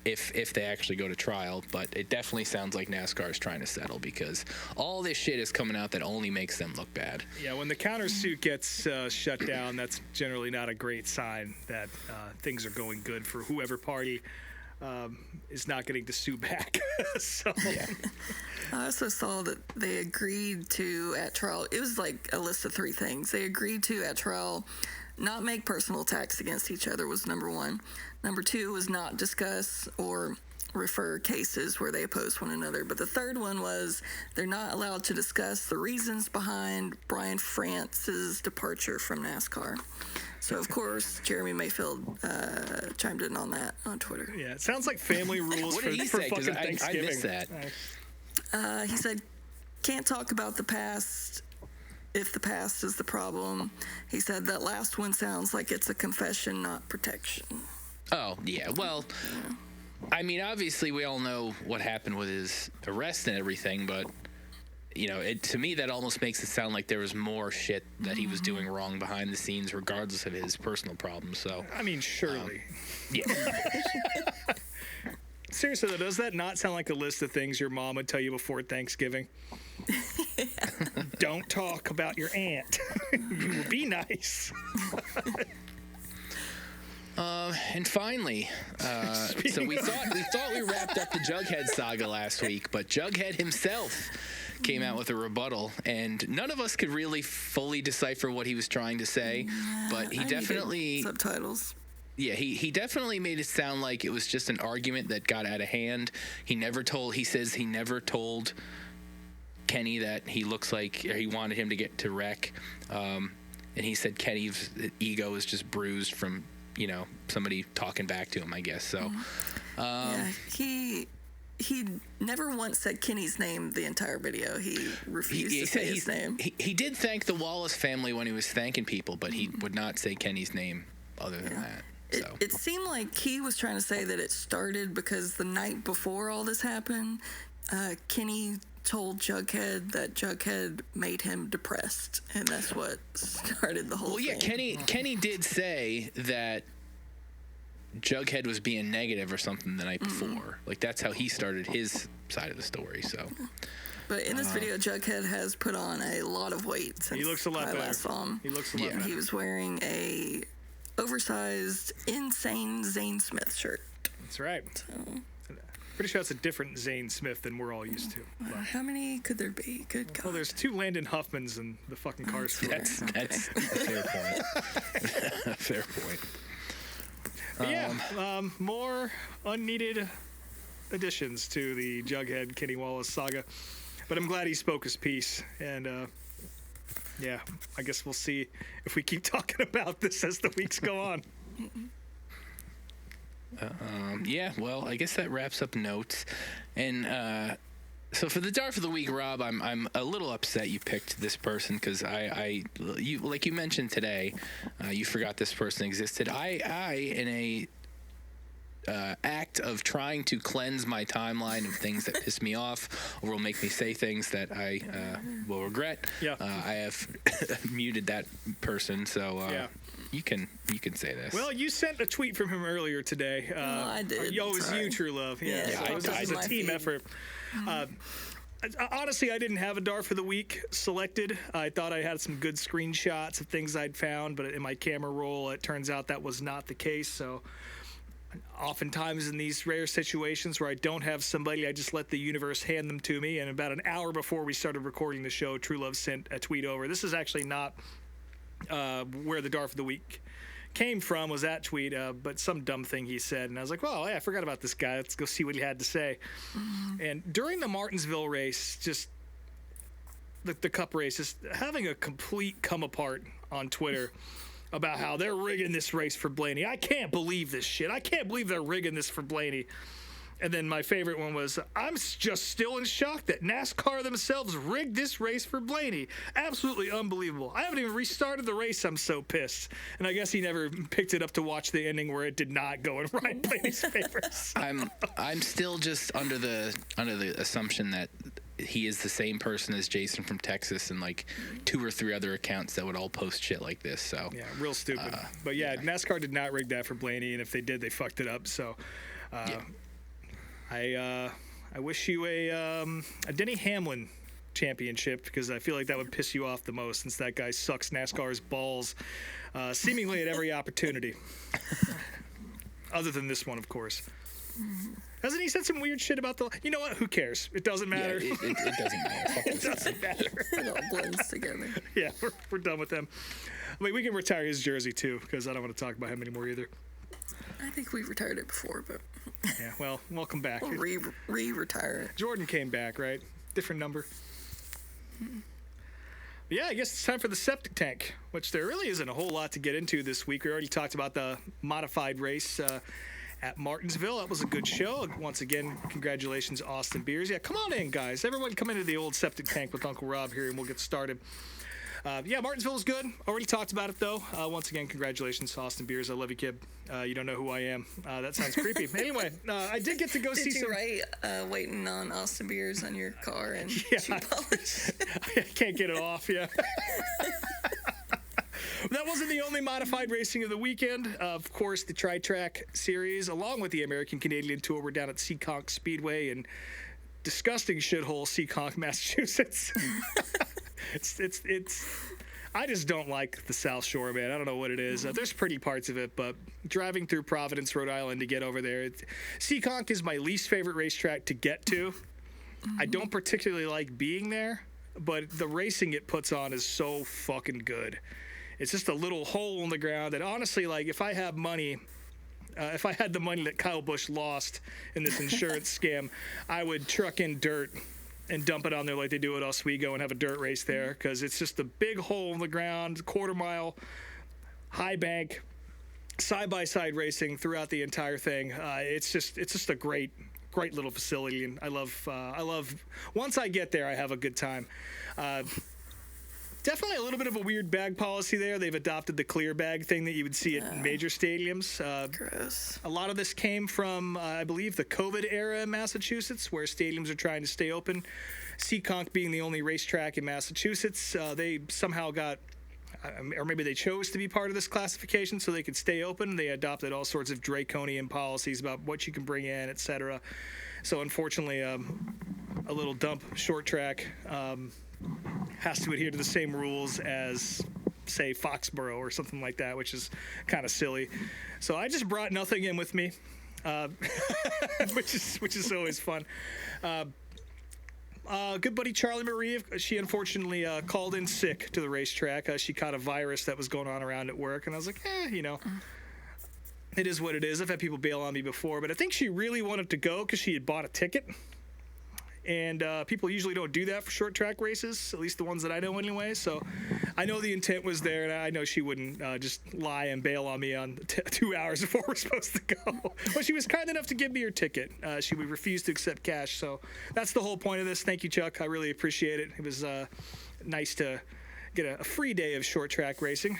if they actually go to trial, but it definitely sounds like NASCAR is trying to settle because all this shit is coming out that only makes them look bad. Yeah, when the countersuit gets shut down, that's generally not a great sign that things are going good for whoever party is not getting to sue back. So yeah. I also saw that they agreed to, at trial, it was like a list of 3 things. They agreed to, at trial, not make personal attacks against each other was number 1. Number 2 was not discuss or refer cases where they oppose one another. But the third one was they're not allowed to discuss the reasons behind Brian France's departure from NASCAR. So, of course, Jeremy Mayfield chimed in on that on Twitter. Yeah, it sounds like family rules What did he for say? fucking 'Cause Thanksgiving. I missed that. He said, can't talk about the past if the past is the problem. He said that last one sounds like it's a confession, not protection. Oh, yeah. Well, I mean, obviously we all know what happened with his arrest and everything, but, to me that almost makes it sound like there was more shit that he was doing wrong behind the scenes regardless of his personal problems. So, I mean, surely. yeah. Seriously, though, does that not sound like a list of things your mom would tell you before Thanksgiving? Don't talk about your aunt. You will be nice. And finally, so we thought we wrapped up the Jughead saga last week, but Jughead himself came out with a rebuttal, and none of us could really fully decipher what he was trying to say, but he definitely subtitles. Yeah, he definitely made it sound like it was just an argument that got out of hand. He says he never told Kenny that he looks like, or he wanted him to get to wreck. And he said Kenny's ego is just bruised from, somebody talking back to him, I guess. So, he never once said Kenny's name the entire video. He refused to say his name. He did thank the Wallace family when he was thanking people, but he would not say Kenny's name other than that. So. It seemed like he was trying to say that it started because the night before all this happened, Kenny told Jughead that Jughead made him depressed, and that's what started the whole thing. Well, yeah, Kenny did say that Jughead was being negative or something the night before. Like, that's how he started his side of the story, so. But in this video, Jughead has put on a lot of weight since he looks a lot better. last saw him. He looks a lot better. He was wearing a oversized, insane Zane Smith shirt. That's right. So. Pretty sure that's a different Zane Smith than we're all used to. How many could there be? Good God. Well, there's 2 Landon Huffmans in the fucking Cars crew. That's a fair point. Fair point. More unneeded additions to the Jughead Kenny Wallace saga. But I'm glad he spoke his piece. And, I guess we'll see if we keep talking about this as the weeks go on. Well, I guess that wraps up notes. And so for the Dart for the Week, Rob, I'm a little upset you picked this person because you like you mentioned today, you forgot this person existed. I in a act of trying to cleanse my timeline of things that piss me off or will make me say things that I will regret. Yeah. I have muted that person, so you can say this. Well, you sent a tweet from him earlier today. I did. It was you, Truelove. Yeah, it was a team effort. Honestly, I didn't have a DARF of the week selected. I thought I had some good screenshots of things I'd found, but in my camera roll, it turns out that was not the case. So oftentimes in these rare situations where I don't have somebody, I just let the universe hand them to me. And about an hour before we started recording the show, Truelove sent a tweet over. This is actually not where the DARF of the week came from, was that tweet, but some dumb thing he said. And I was like, well, yeah, I forgot about this guy. Let's go see what he had to say. And during the Martinsville race, just the cup race, just having a complete come apart on Twitter about how they're rigging this race for Blaney. I can't believe this shit. I can't believe they're rigging this for Blaney. And then my favorite one was, I'm just still in shock that NASCAR themselves rigged this race for Blaney. Absolutely unbelievable. I haven't even restarted the race. I'm so pissed. And I guess he never picked it up to watch the ending where it did not go in Ryan Blaney's favor. I'm still just under the assumption that he is the same person as Jason from Texas and like 2 or 3 other accounts that would all post shit like this. So yeah, real stupid. But yeah, NASCAR did not rig that for Blaney, and if they did, they fucked it up. So I wish you a Denny Hamlin championship, because I feel like that would piss you off the most, since that guy sucks NASCAR's balls seemingly at every opportunity. Other than this one, of course. Hasn't he said some weird shit about the... You know what? Who cares? It doesn't matter. Yeah, it doesn't matter. It doesn't matter. It all blends together. Yeah, we're done with him. I mean, we can retire his jersey, too, because I don't want to talk about him anymore either. I think we've retired it before, but Yeah, well, welcome back. we'll re-retire it. Jordan came back, right? Different number. Yeah, I guess it's time for the septic tank, which there really isn't a whole lot to get into this week. We already talked about the modified race at Martinsville. That was a good show. Once again, congratulations, Austin Beers. Yeah, come on in, guys. Everyone come into the old septic tank with Uncle Rob here, and we'll get started. Yeah, Martinsville is good. Already talked about it, though. Once again, congratulations, Austin Beers. I love you, kid. You don't know who I am. That sounds creepy. Anyway, I did get to go see Did you some... write waiting on Austin Beers on your car and Yeah. shoe polish? I can't get it off, yeah. That wasn't the only modified racing of the weekend. Of course, the Tri-Track Series, along with the American-Canadian Tour, were down at Seekonk Speedway in disgusting shithole Seekonk, Massachusetts. It's I just don't like the South Shore, man. I don't know what it is. There's pretty parts of it, but driving through Providence, Rhode Island to get over there, Seekonk is my least favorite racetrack to get to. I don't particularly like being there, but the racing it puts on is so fucking good. It's just a little hole in the ground that, honestly, like, if I had the money that Kyle Busch lost in this insurance scam, I would truck in dirt and dump it on there like they do at Oswego and have a dirt race there, because it's just a big hole in the ground, quarter-mile, high bank, side-by-side racing throughout the entire thing. It's just a great little facility, and I love. Once I get there, I have a good time. Definitely a little bit of a weird bag policy there. They've adopted the clear bag thing that you would see at major stadiums. Gross. A lot of this came from, I believe, the COVID era in Massachusetts, where stadiums are trying to stay open. Seekonk being the only racetrack in Massachusetts, they somehow got, or maybe they chose to be part of this classification so they could stay open. They adopted all sorts of draconian policies about what you can bring in, etc. So unfortunately, a little dump short track has to adhere to the same rules as, say, Foxborough or something like that, which is kind of silly. So I just brought nothing in with me, which is always fun. Good buddy Charlie Marie, she unfortunately called in sick to the racetrack. She caught a virus that was going on around at work, and I was like, it is what it is. I've had people bail on me before, but I think she really wanted to go because she had bought a ticket. And people usually don't do that for short track races, at least the ones that I know anyway. So I know the intent was there, and I know she wouldn't just lie and bail on me on 2 hours before we're supposed to go. But she was kind enough to give me her ticket. She would refuse to accept cash. So that's the whole point of this. Thank you, Chuck. I really appreciate it. It was nice to get a free day of short track racing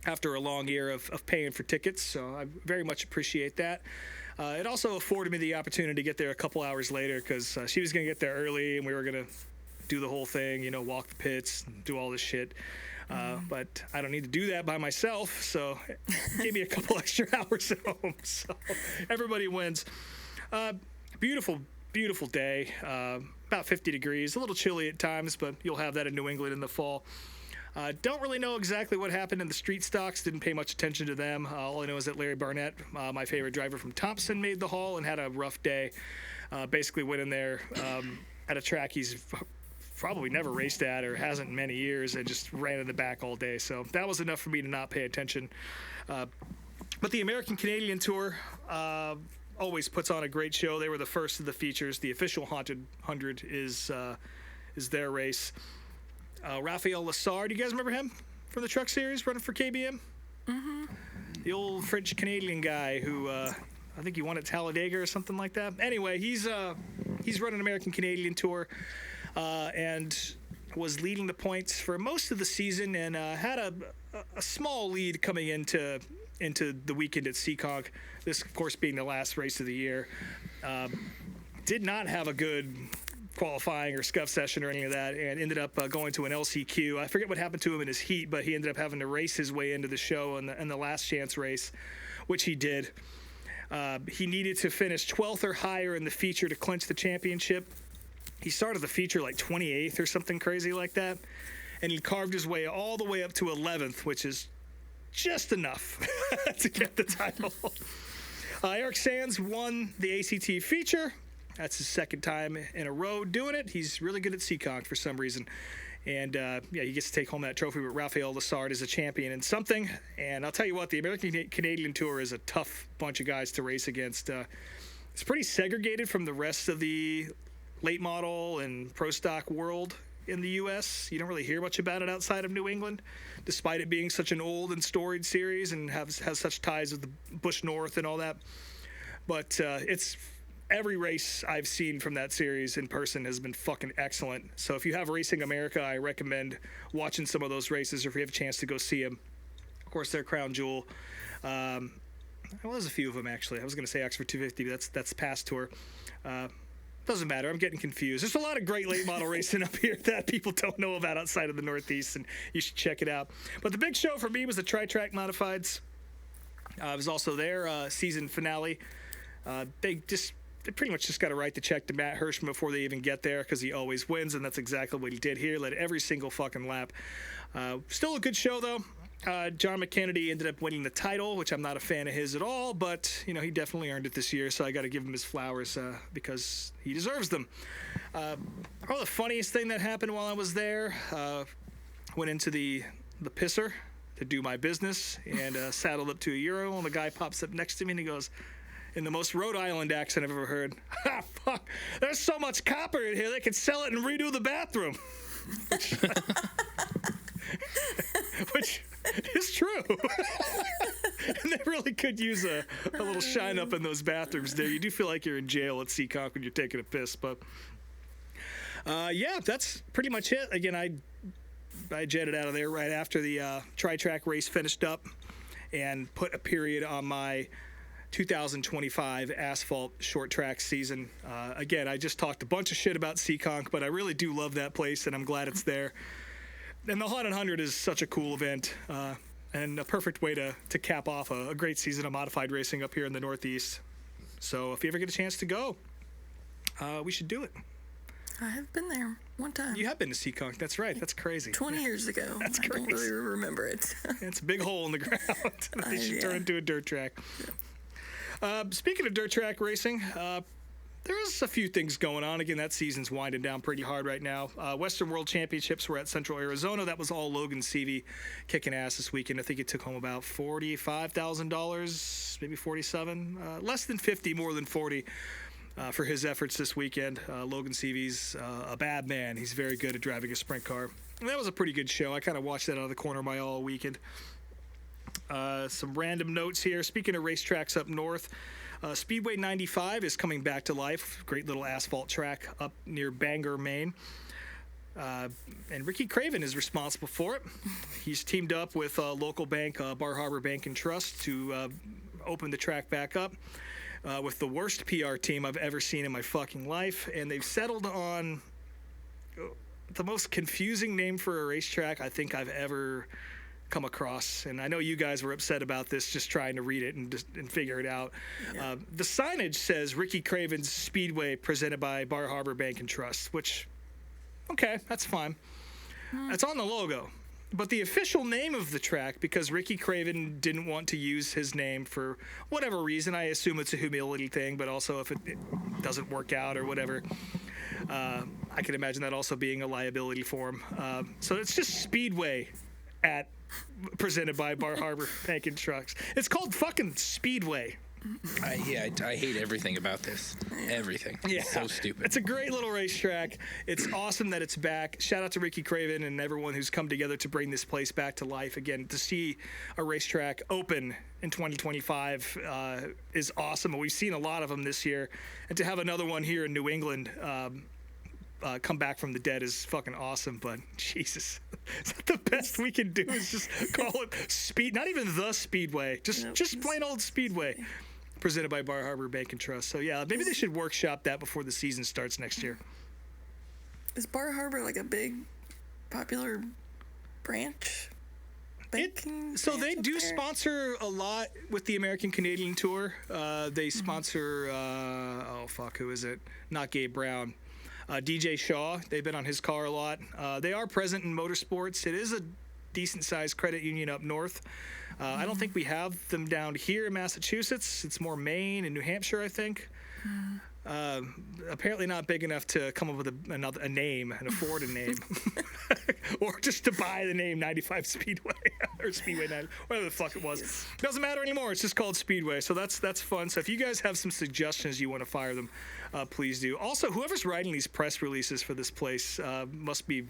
after a long year of paying for tickets. So I very much appreciate that. It also afforded me the opportunity to get there a couple hours later, because she was going to get there early and we were going to do the whole thing, walk the pits, do all this shit. But I don't need to do that by myself, so it gave me a couple extra hours at home. So everybody wins. Beautiful beautiful day, about 50 degrees, a little chilly at times, but you'll have that in New England in the fall. Don't really know exactly what happened in the street stocks. Didn't pay much attention to them. All I know is that Larry Barnett, my favorite driver from Thompson, made the haul and had a rough day. Basically went in there at a track he's probably never raced at or hasn't in many years and just ran in the back all day. So that was enough for me to not pay attention. But the American Canadian Tour always puts on a great show. They were the first of the features. The official Haunted 100 is their race. Raphael Lessard, do you guys remember him from the Truck Series running for KBM? Mm-hmm. The old French-Canadian guy who I think he won at Talladega or something like that. Anyway, he's running American Canadian Tour and was leading the points for most of the season and had a small lead coming into the weekend at Seekonk. This, of course, being the last race of the year. Did not have a good qualifying or scuff session or any of that, and ended up going to an LCQ. I forget what happened to him in his heat, but he ended up having to race his way into the show in the last chance race, which he did. He needed to finish 12th or higher in the feature to clinch the championship. He started the feature like 28th or something crazy like that, and he carved his way all the way up to 11th, which is just enough to get the title. Eric Sands won the ACT feature. That's his second time in a row doing it. He's really good at Seekonk for some reason. And, he gets to take home that trophy, but Raphael Lessard is a champion in something. And I'll tell you what, the American Canadian Tour is a tough bunch of guys to race against. It's pretty segregated from the rest of the late model and pro stock world in the U.S. You don't really hear much about it outside of New England, despite it being such an old and storied series and has such ties with the Busch North and all that. But it's... Every race I've seen from that series in person has been fucking excellent. So if you have Racing America, I recommend watching some of those races, or if you have a chance to go see them. Of course, they're crown jewel. Well, there's a few of them, actually. I was going to say Oxford 250, but that's past tour. Doesn't matter. I'm getting confused. There's a lot of great late model racing up here that people don't know about outside of the Northeast, and you should check it out. But the big show for me was the Tri-Track Modifieds. It was also their season finale. They pretty much just got to write the check to Matt Hirschman before they even get there, because he always wins, and that's exactly what he did here. Led every single fucking lap. Still a good show, though. John McKennedy ended up winning the title, which I'm not a fan of his at all, but, he definitely earned it this year, so I got to give him his flowers because he deserves them. Probably the funniest thing that happened while I was there, went into the pisser to do my business and saddled up to a Euro, and the guy pops up next to me and he goes, in the most Rhode Island accent I've ever heard, "Ha, fuck, there's so much copper in here, they could sell it and redo the bathroom." Which is true. And they really could use a little shine up in those bathrooms there. You do feel like you're in jail at Seekonk when you're taking a piss, but that's pretty much it. Again, I jetted out of there right after the tri-track race finished up and put a period on my 2025 asphalt short track season. Again, I just talked a bunch of shit about Seekonk, but I really do love that place, and I'm glad it's there. And the Haunted 100 is such a cool event, and a perfect way to cap off a great season of modified racing up here in the Northeast. So if you ever get a chance to go, we should do it. I have been there one time. You have been to Seekonk, that's right. That's crazy. 20 years ago. That's crazy. I don't really remember it. It's a big hole in the ground that they should turn into a dirt track. Yeah. Speaking of dirt track racing, there is a few things going on. Again, that season's winding down pretty hard right now. Western World Championships were at Central Arizona. That was all Logan Seavey kicking ass this weekend. I think he took home about $45,000, maybe $47,000, less than 50, more than 40 for his efforts this weekend. Logan Seavey's a bad man. He's very good at driving a sprint car. And that was a pretty good show. I kind of watched that out of the corner of my eye all weekend. Some random notes here. Speaking of racetracks up north, Speedway 95 is coming back to life. Great little asphalt track up near Bangor, Maine. And Ricky Craven is responsible for it. He's teamed up with a local bank, Bar Harbor Bank and Trust, to open the track back up with the worst PR team I've ever seen in my fucking life. And they've settled on the most confusing name for a racetrack I think I've ever come across, and I know you guys were upset about this, just trying to read it and figure it out. Yeah. The signage says Ricky Craven's Speedway presented by Bar Harbor Bank and Trust, which, okay, that's fine. That's on the logo. But the official name of the track, because Ricky Craven didn't want to use his name for whatever reason, I assume it's a humility thing, but also if it doesn't work out or whatever, I can imagine that also being a liability for him. So it's just Speedway presented by Bar Harbor Bank and Trucks. It's called fucking Speedway. I hate everything about this. Everything. Yeah. It's so stupid. It's a great little racetrack. It's awesome that it's back. Shout out to Ricky Craven and everyone who's come together to bring this place back to life again. To see a racetrack open in 2025 is awesome. We've seen a lot of them this year. And to have another one here in New England come back from the dead is fucking awesome. But Jesus, is that the best we can do is just call it not even the Speedway, just plain old Speedway. Presented by Bar Harbor Bank and Trust. So yeah, maybe they should workshop that before the season starts next year. Is Bar Harbor like a big, popular branch? So they do sponsor a lot with the American Canadian Tour. They sponsor, who is it? Not Gabe Brown. DJ Shaw. They've been on his car a lot. They are present in motorsports. It is a decent-sized credit union up north. I don't think we have them down here in Massachusetts. It's more Maine and New Hampshire, I think. Apparently not big enough to come up with a name and afford a name. Or just to buy the name 95 Speedway or Speedway 90, whatever the fuck it was. Doesn't matter anymore. It's just called Speedway. So that's fun. So if you guys have some suggestions you want to fire them, please do. Also, whoever's writing these press releases for this place must be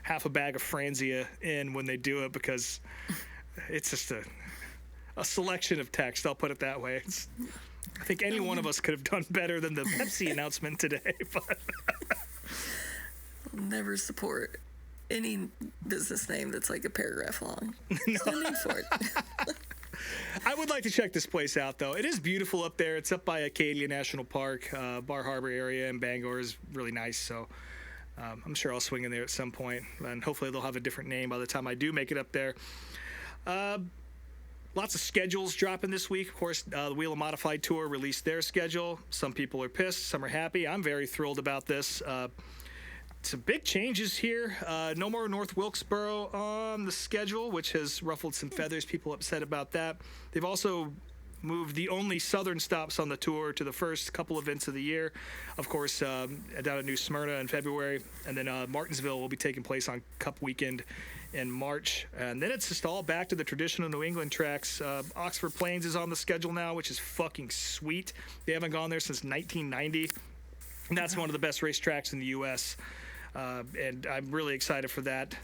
half a bag of Franzia in when they do it, because it's just a selection of text. I'll put it that way. I think any one of us could have done better than the Pepsi announcement today. But I'll never support any business name that's like a paragraph long. No. No need for it. I would like to check this place out, though. It is beautiful up there. It's up by Acadia National Park, Bar Harbor area, and Bangor is really nice. So I'm sure I'll swing in there at some point, and hopefully they'll have a different name by the time I do make it up there. Lots of schedules dropping this week. Of course, the Wheel of Modified Tour released their schedule. Some people are pissed, some are happy. I'm very thrilled about this. Some big changes here. No more North Wilkesboro on the schedule, which has ruffled some feathers. People upset about that. They've also moved the only southern stops on the tour to the first couple events of the year. Of course, down at New Smyrna in February, and then Martinsville will be taking place on Cup weekend in March. And then it's just all back to the traditional New England tracks. Oxford Plains is on the schedule now, which is fucking sweet. They haven't gone there since 1990. And that's one of the best racetracks in the U.S. And I'm really excited for that,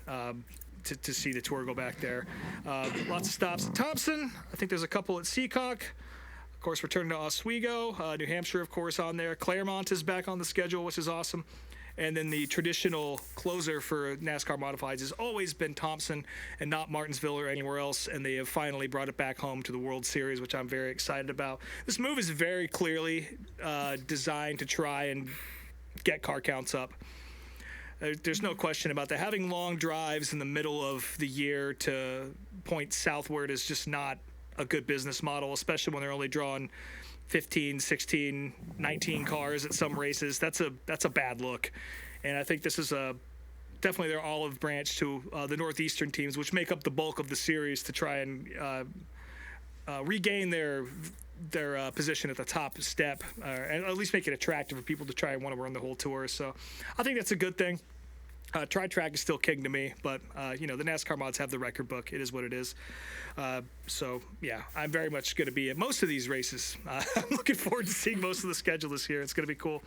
to see the tour go back there. Lots of stops at Thompson. I think there's a couple at Seekonk. Of course, returning to Oswego. New Hampshire, of course, on there. Claremont is back on the schedule, which is awesome. And then the traditional closer for NASCAR Modifieds has always been Thompson and not Martinsville or anywhere else. And they have finally brought it back home to the World Series, which I'm very excited about. This move is very clearly designed to try and get car counts up. There's no question about that. Having long drives in the middle of the year to point southward is just not a good business model, especially when they're only drawing 15, 16, 19 cars at some races. That's a bad look. And I think this is definitely their olive branch to the Northeastern teams, which make up the bulk of the series, to try and regain their position at the top step, and at least make it attractive for people to try and want to run the whole tour. So I think that's a good thing. Tri-track is still king to me, but the NASCAR mods have the record book. It is what it is. So yeah, I'm very much going to be at most of these races. I'm looking forward to seeing most of the schedule this year. It's going to be cool.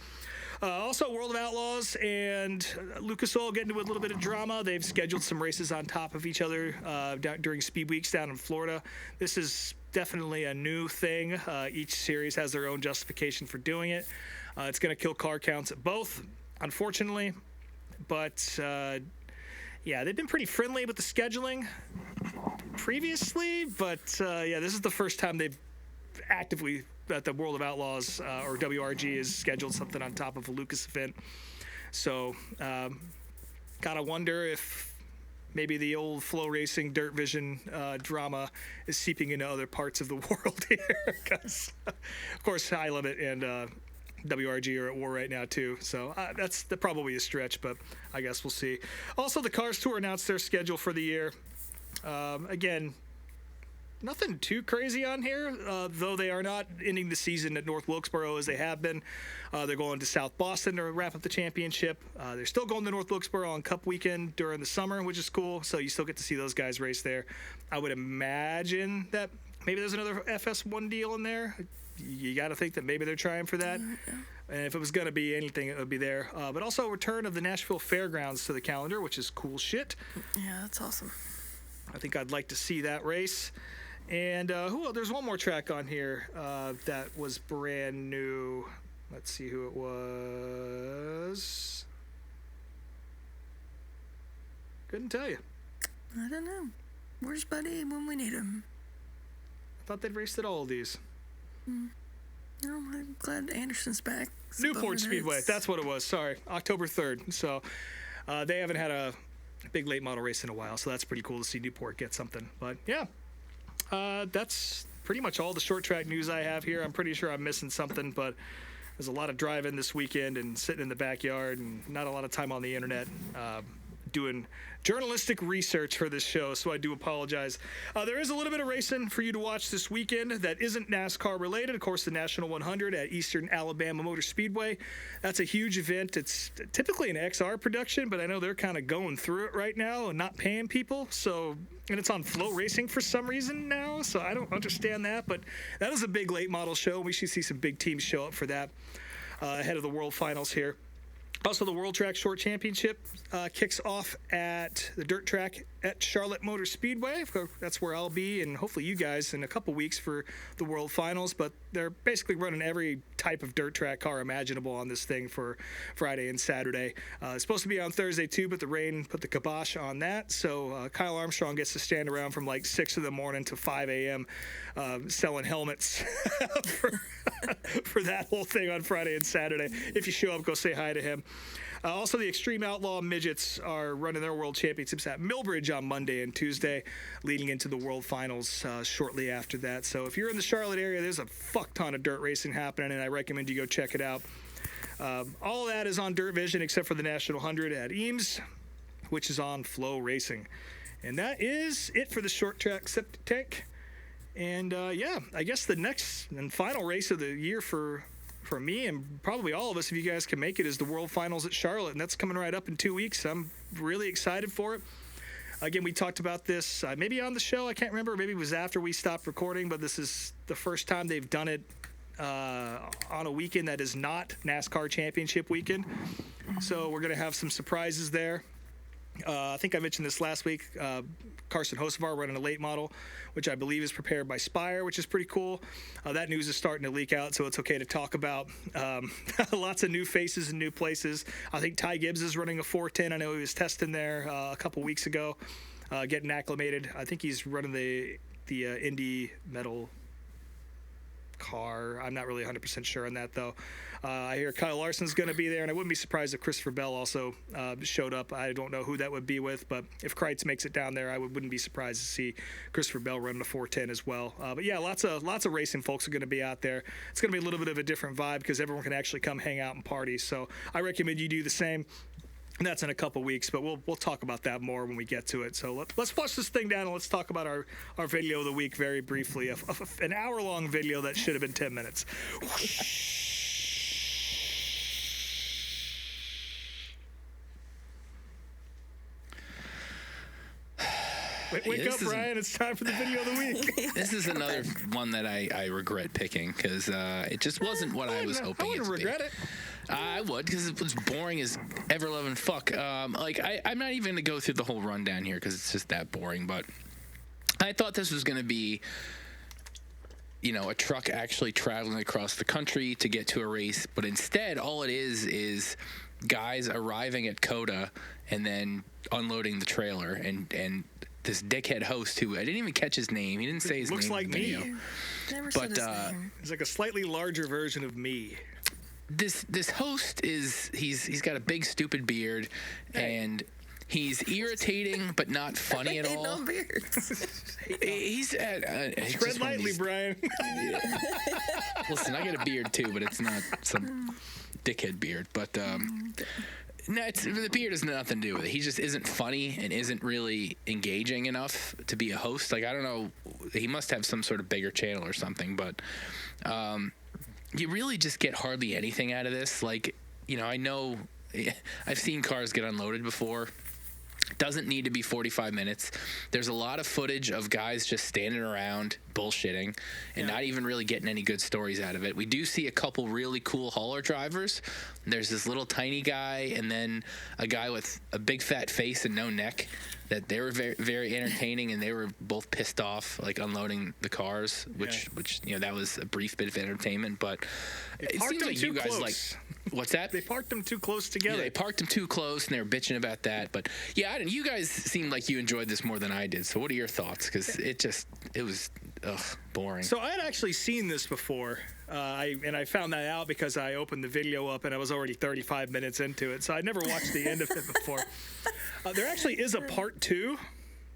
Also, World of Outlaws and Lucas Oil get into a little bit of drama. They've scheduled some races on top of each other during Speed Weeks down in Florida. This is definitely a new thing. Each series has their own justification for doing it. It's going to kill car counts at both, unfortunately. But, they've been pretty friendly with the scheduling previously. But, this is the first time they've actively, that the World of Outlaws or WRG has scheduled something on top of a Lucas event. So, gotta wonder if maybe the old flow racing dirt vision drama is seeping into other parts of the world here. 'Cause, of course, High Limit and WRG are at war right now too, so that's probably a stretch, but I guess we'll see. Also, the Cars Tour announced their schedule for the year. Again, nothing too crazy on here, though they are not ending the season at North Wilkesboro as they have been. They're going to South Boston to wrap up the championship. They're still going to North Wilkesboro on Cup weekend during the summer, which is cool, so you still get to see those guys race there. I would imagine that maybe there's another FS1 deal in there. You got to think that maybe they're trying for that. And if it was going to be anything, it would be there. But also a return of the Nashville Fairgrounds to the calendar, which is cool shit. Yeah, that's awesome. I think I'd like to see that race. And there's one more track on here that was brand new. Let's see who it was. Couldn't tell you. I don't know. Where's Buddy when we need him? I thought they'd raced at all of these. No, I'm glad Anderson's back. It's a Newport bummer that Speedway, it's- that's what it was. Sorry, October 3rd. So they haven't had a big late model race in a while, so that's pretty cool to see Newport get something. But yeah, that's pretty much all the short track news I have here. I'm pretty sure I'm missing something, but there's a lot of driving this weekend and sitting in the backyard and not a lot of time on the internet doing journalistic research for this show, so I do apologize. There is a little bit of racing for you to watch this weekend that isn't NASCAR related. Of course, the National 100 at Eastern Alabama Motor Speedway. That's a huge event. It's typically an XR production, but I know they're kind of going through it right now and not paying people. And it's on Flow Racing for some reason now, so I don't understand that. But that is a big late model show. We should see some big teams show up for that ahead of the World Finals here. Also, the World Track Short Championship kicks off at the dirt track at Charlotte Motor Speedway. That's where I'll be, and hopefully you guys in a couple weeks for the World Finals. But they're basically running every type of dirt track car imaginable on this thing for Friday and Saturday. It's supposed to be on Thursday too, but the rain put the kibosh on that. So Kyle Armstrong gets to stand around from like 6 in the morning to 5 a.m. Selling helmets for that whole thing on Friday and Saturday. If you show up, go say hi to him. Also, the Extreme Outlaw Midgets are running their World Championships at Millbridge on Monday and Tuesday, leading into the World Finals shortly after that. So if you're in the Charlotte area, there's a fuck ton of dirt racing happening, and I recommend you go check it out. All of that is on Dirt Vision except for the National 100 at Eames, which is on Flow Racing. And that is it for the short track septic tank. And I guess the next and final race of the year for me and probably all of us, if you guys can make it, is the World Finals at Charlotte, and that's coming right up in 2 weeks. I'm really excited for it. Again, we talked about this maybe on the show. I can't remember. Maybe it was after we stopped recording, but this is the first time they've done it on a weekend that is not NASCAR Championship weekend. So we're going to have some surprises there. I think I mentioned this last week. Carson Hocevar running a late model, which I believe is prepared by Spire, which is pretty cool. That news is starting to leak out, so it's okay to talk about. Lots of new faces and new places. I think Ty Gibbs is running a 410. I know he was testing there a couple weeks ago, getting acclimated. I think he's running the Indy Metal car. I'm not really 100% sure on that, though. I hear Kyle Larson's going to be there, and I wouldn't be surprised if Christopher Bell also showed up. I don't know who that would be with, but if Kreitz makes it down there, I wouldn't be surprised to see Christopher Bell run the 410 as well. But yeah, lots of racing folks are going to be out there. It's going to be a little bit of a different vibe because everyone can actually come hang out and party. So I recommend you do the same. And that's in a couple weeks, but we'll talk about that more when we get to it. So let's flush this thing down and let's talk about our video of the week very briefly. An hour-long video that should have been 10 minutes. Wake up, Brien. It's time for the video of the week. This is another one that I regret picking because it just wasn't what I was hoping it to be. I wouldn't regret it. I would, because it was boring as ever-loving fuck. I'm not even going to go through the whole rundown here because it's just that boring, but I thought this was going to be, a truck actually traveling across the country to get to a race, but instead all it is guys arriving at COTA and then unloading the trailer, and this dickhead host who I didn't even catch his name. He didn't say his Looks name. Looks like in the video. me. Never said his name. He's like a slightly larger version of me. This host he's got a big stupid beard, and He's irritating, but not funny at all. No beards. He's at Tread lightly, Brien. Listen, I get a beard too, but it's not some dickhead beard. But no, the beard has nothing to do with it. He just isn't funny and isn't really engaging enough to be a host. Like, I don't know, he must have some sort of bigger channel or something. But you really just get hardly anything out of this. Like, you know, I know I've seen cars get unloaded before. Doesn't need to be 45 minutes. There's a lot of footage of guys just standing around bullshitting and not even really getting any good stories out of it. We do see a couple really cool hauler drivers. There's this little tiny guy and then a guy with a big fat face and no neck that they were very, very entertaining, and they were both pissed off, like unloading the cars, which you know, that was a brief bit of entertainment. But it seems like you guys like, what's that? They parked them too close together. Yeah, they parked them too close, and they were bitching about that. But yeah, you guys seemed like you enjoyed this more than I did. So what are your thoughts? Because it was boring. So I had actually seen this before. I found that out because I opened the video up and I was already 35 minutes into it. So I'd never watched the end of it before. There actually is a part 2.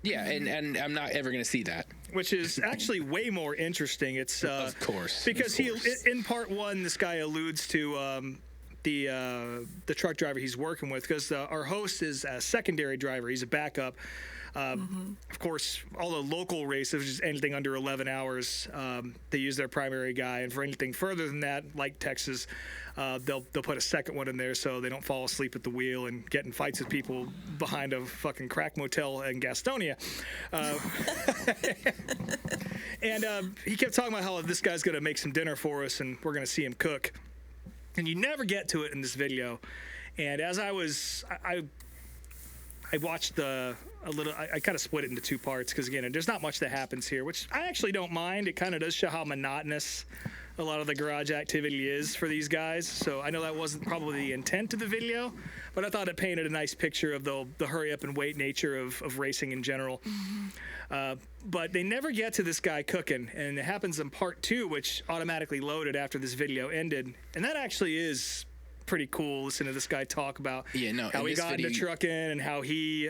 Yeah, and I'm not ever going to see that. Which is actually way more interesting. It's of course. Because in part 1, this guy alludes to the truck driver he's working with, because our host is a secondary driver. He's a backup. Of course, all the local races, which is anything under 11 hours, they use their primary guy. And for anything further than that, like Texas, they'll put a second one in there so they don't fall asleep at the wheel and get in fights with people behind a fucking crack motel in Gastonia. And he kept talking about how this guy's going to make some dinner for us and we're going to see him cook. And you never get to it in this video. And as I watched a little. I kind of split it into 2 parts because, again, there's not much that happens here, which I actually don't mind. It kind of does show how monotonous a lot of the garage activity is for these guys. So I know that wasn't probably the intent of the video, but I thought it painted a nice picture of the hurry up and wait nature of racing in general. But they never get to this guy cooking, and it happens in part 2, which automatically loaded after this video ended. And that actually is pretty cool. Listen to this guy talk about how he got into trucking and how he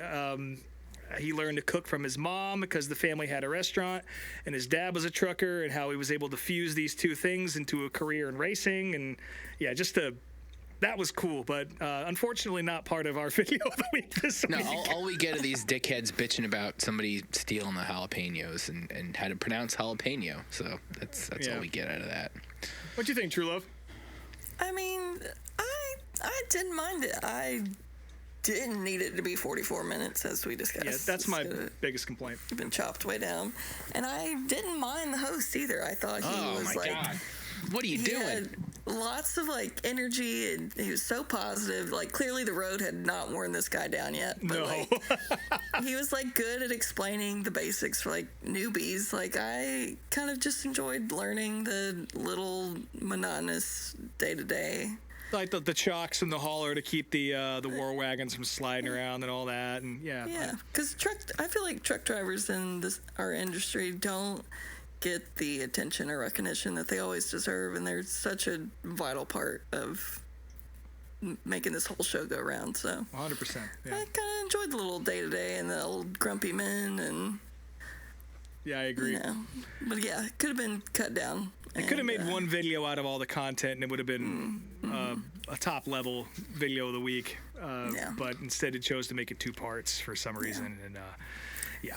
learned to cook from his mom because the family had a restaurant and his dad was a trucker, and how he was able to fuse these 2 things into a career in racing. And that was cool, but unfortunately not part of our video of the week this week. No, all we get are these dickheads bitching about somebody stealing the jalapenos and how to pronounce jalapeno. So that's all we get out of that. What do you think, Truelove? I mean, I didn't mind it. I didn't need it to be 44 minutes, as we discussed. Yeah, that's my biggest complaint. Been chopped way down. And I didn't mind the host either. I thought he was like... God. What are you doing? Had lots of energy, and he was so positive. Like, clearly the road had not worn this guy down yet. But he was good at explaining the basics for newbies. I kind of just enjoyed learning the little monotonous day to day. Like the chocks and the hauler to keep the war wagons from sliding around and all that, and yeah. Because I feel like truck drivers in our industry don't get the attention or recognition that they always deserve, and they're such a vital part of making this whole show go around. So 100%. Yeah. I kind of enjoyed the little day to day and the old grumpy men, and I agree. But it could have been cut down. It could have made one video out of all the content, and it would have been a top level video of the week. But instead, it chose to make it 2 parts for some reason, and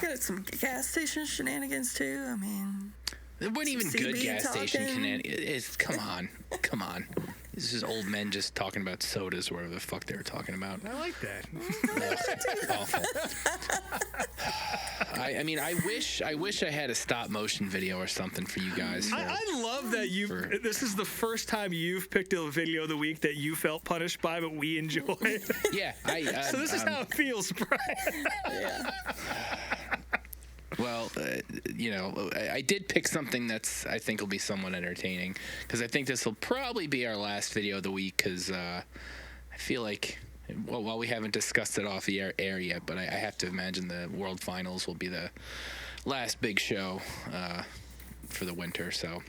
got some gas station shenanigans too. I mean, it wasn't even good gas station shenanigans. Come on. This is old men just talking about sodas or whatever the fuck they were talking about. I like that. Awful. I mean, I wish I had a stop motion video or something for you guys. I love that this is the first time you've picked a video of the week that you felt punished by, but we enjoy. Yeah. So this is how it feels, Brien. Yeah. Well, I did pick something that's I think will be somewhat entertaining, because I think this will probably be our last video of the week, because I feel like, while we haven't discussed it off the air yet, but I have to imagine the World Finals will be the last big show for the winter. So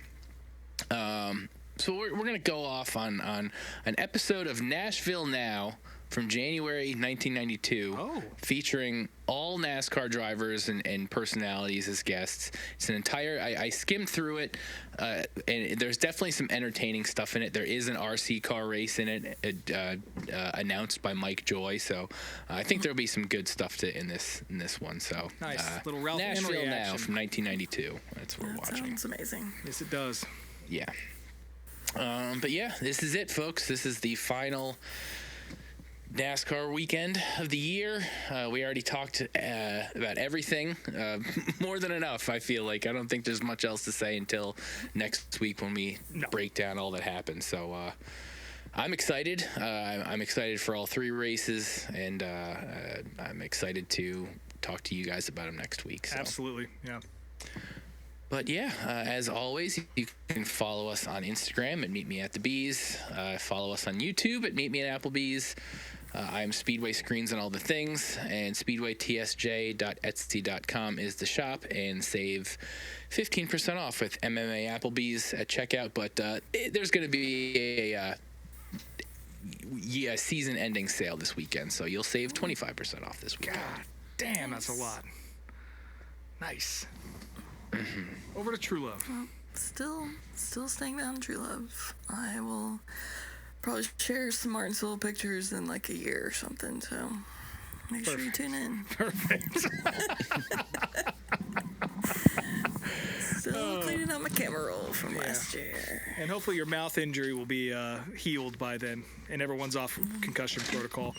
we're going to go off on an episode of Nashville Now from January 1992, featuring all NASCAR drivers and personalities as guests. It's an entire. I skimmed through it, and there's definitely some entertaining stuff in it. There is an RC car race in it, announced by Mike Joy. So I think there'll be some good stuff in this one. So nice little Ralph Nashville Henry now action from 1992. That's what we're watching. Sounds amazing. Yes, it does. Yeah. But yeah, this is it, folks. This is the final NASCAR weekend of the year. We already talked about everything, more than enough. I feel like I don't think there's much else to say until next week when we break down all that happened. So I'm excited. I'm excited for all 3 races, and I'm excited to talk to you guys about them next week. So. Absolutely, yeah. But yeah, as always, you can follow us on Instagram at meetmeatapplebees. Follow us on YouTube at meetmeatapplebees. I'm Speedway Screens on all the things, and speedwaytsj.etsy.com is the shop, and save 15% off with MMA Applebees at checkout. But there's going to be a season-ending sale this weekend, so you'll save 25% off this weekend. God damn, that's a lot. Nice. Over to Truelove. Well, still staying down Truelove. I will probably share some Martinsville pictures in like a year or something, so make sure you tune in. Perfect. Still cleaning out my camera roll from last year. And hopefully your mouth injury will be healed by then, and everyone's off concussion protocol.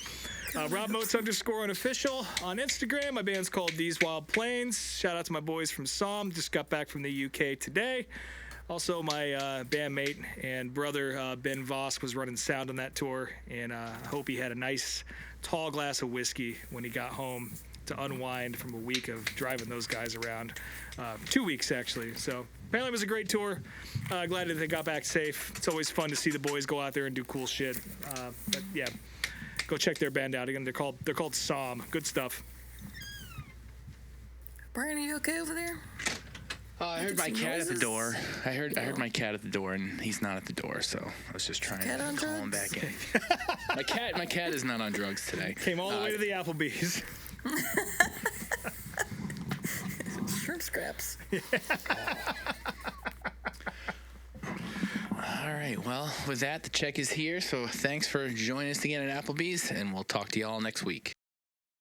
Rob Motes _unofficial on Instagram. My band's called These Wild Plains. Shout out to my boys from Somme. Just got back from the UK today. Also, my bandmate and brother, Ben Voss, was running sound on that tour, and I hope he had a nice tall glass of whiskey when he got home to unwind from a week of driving those guys around. 2 weeks, actually. So apparently it was a great tour. Glad that they got back safe. It's always fun to see the boys go out there and do cool shit. But yeah, go check their band out. Again, they're called Somme. Good stuff. Brien, are you okay over there? I heard my cat at the door. I heard my cat at the door, and he's not at the door, so I was just trying to call him back in. my cat is not on drugs today. Came all the way to the Applebee's. Shrimp scraps. All right, well, with that, the check is here, so thanks for joining us again at Applebee's, and we'll talk to you all next week.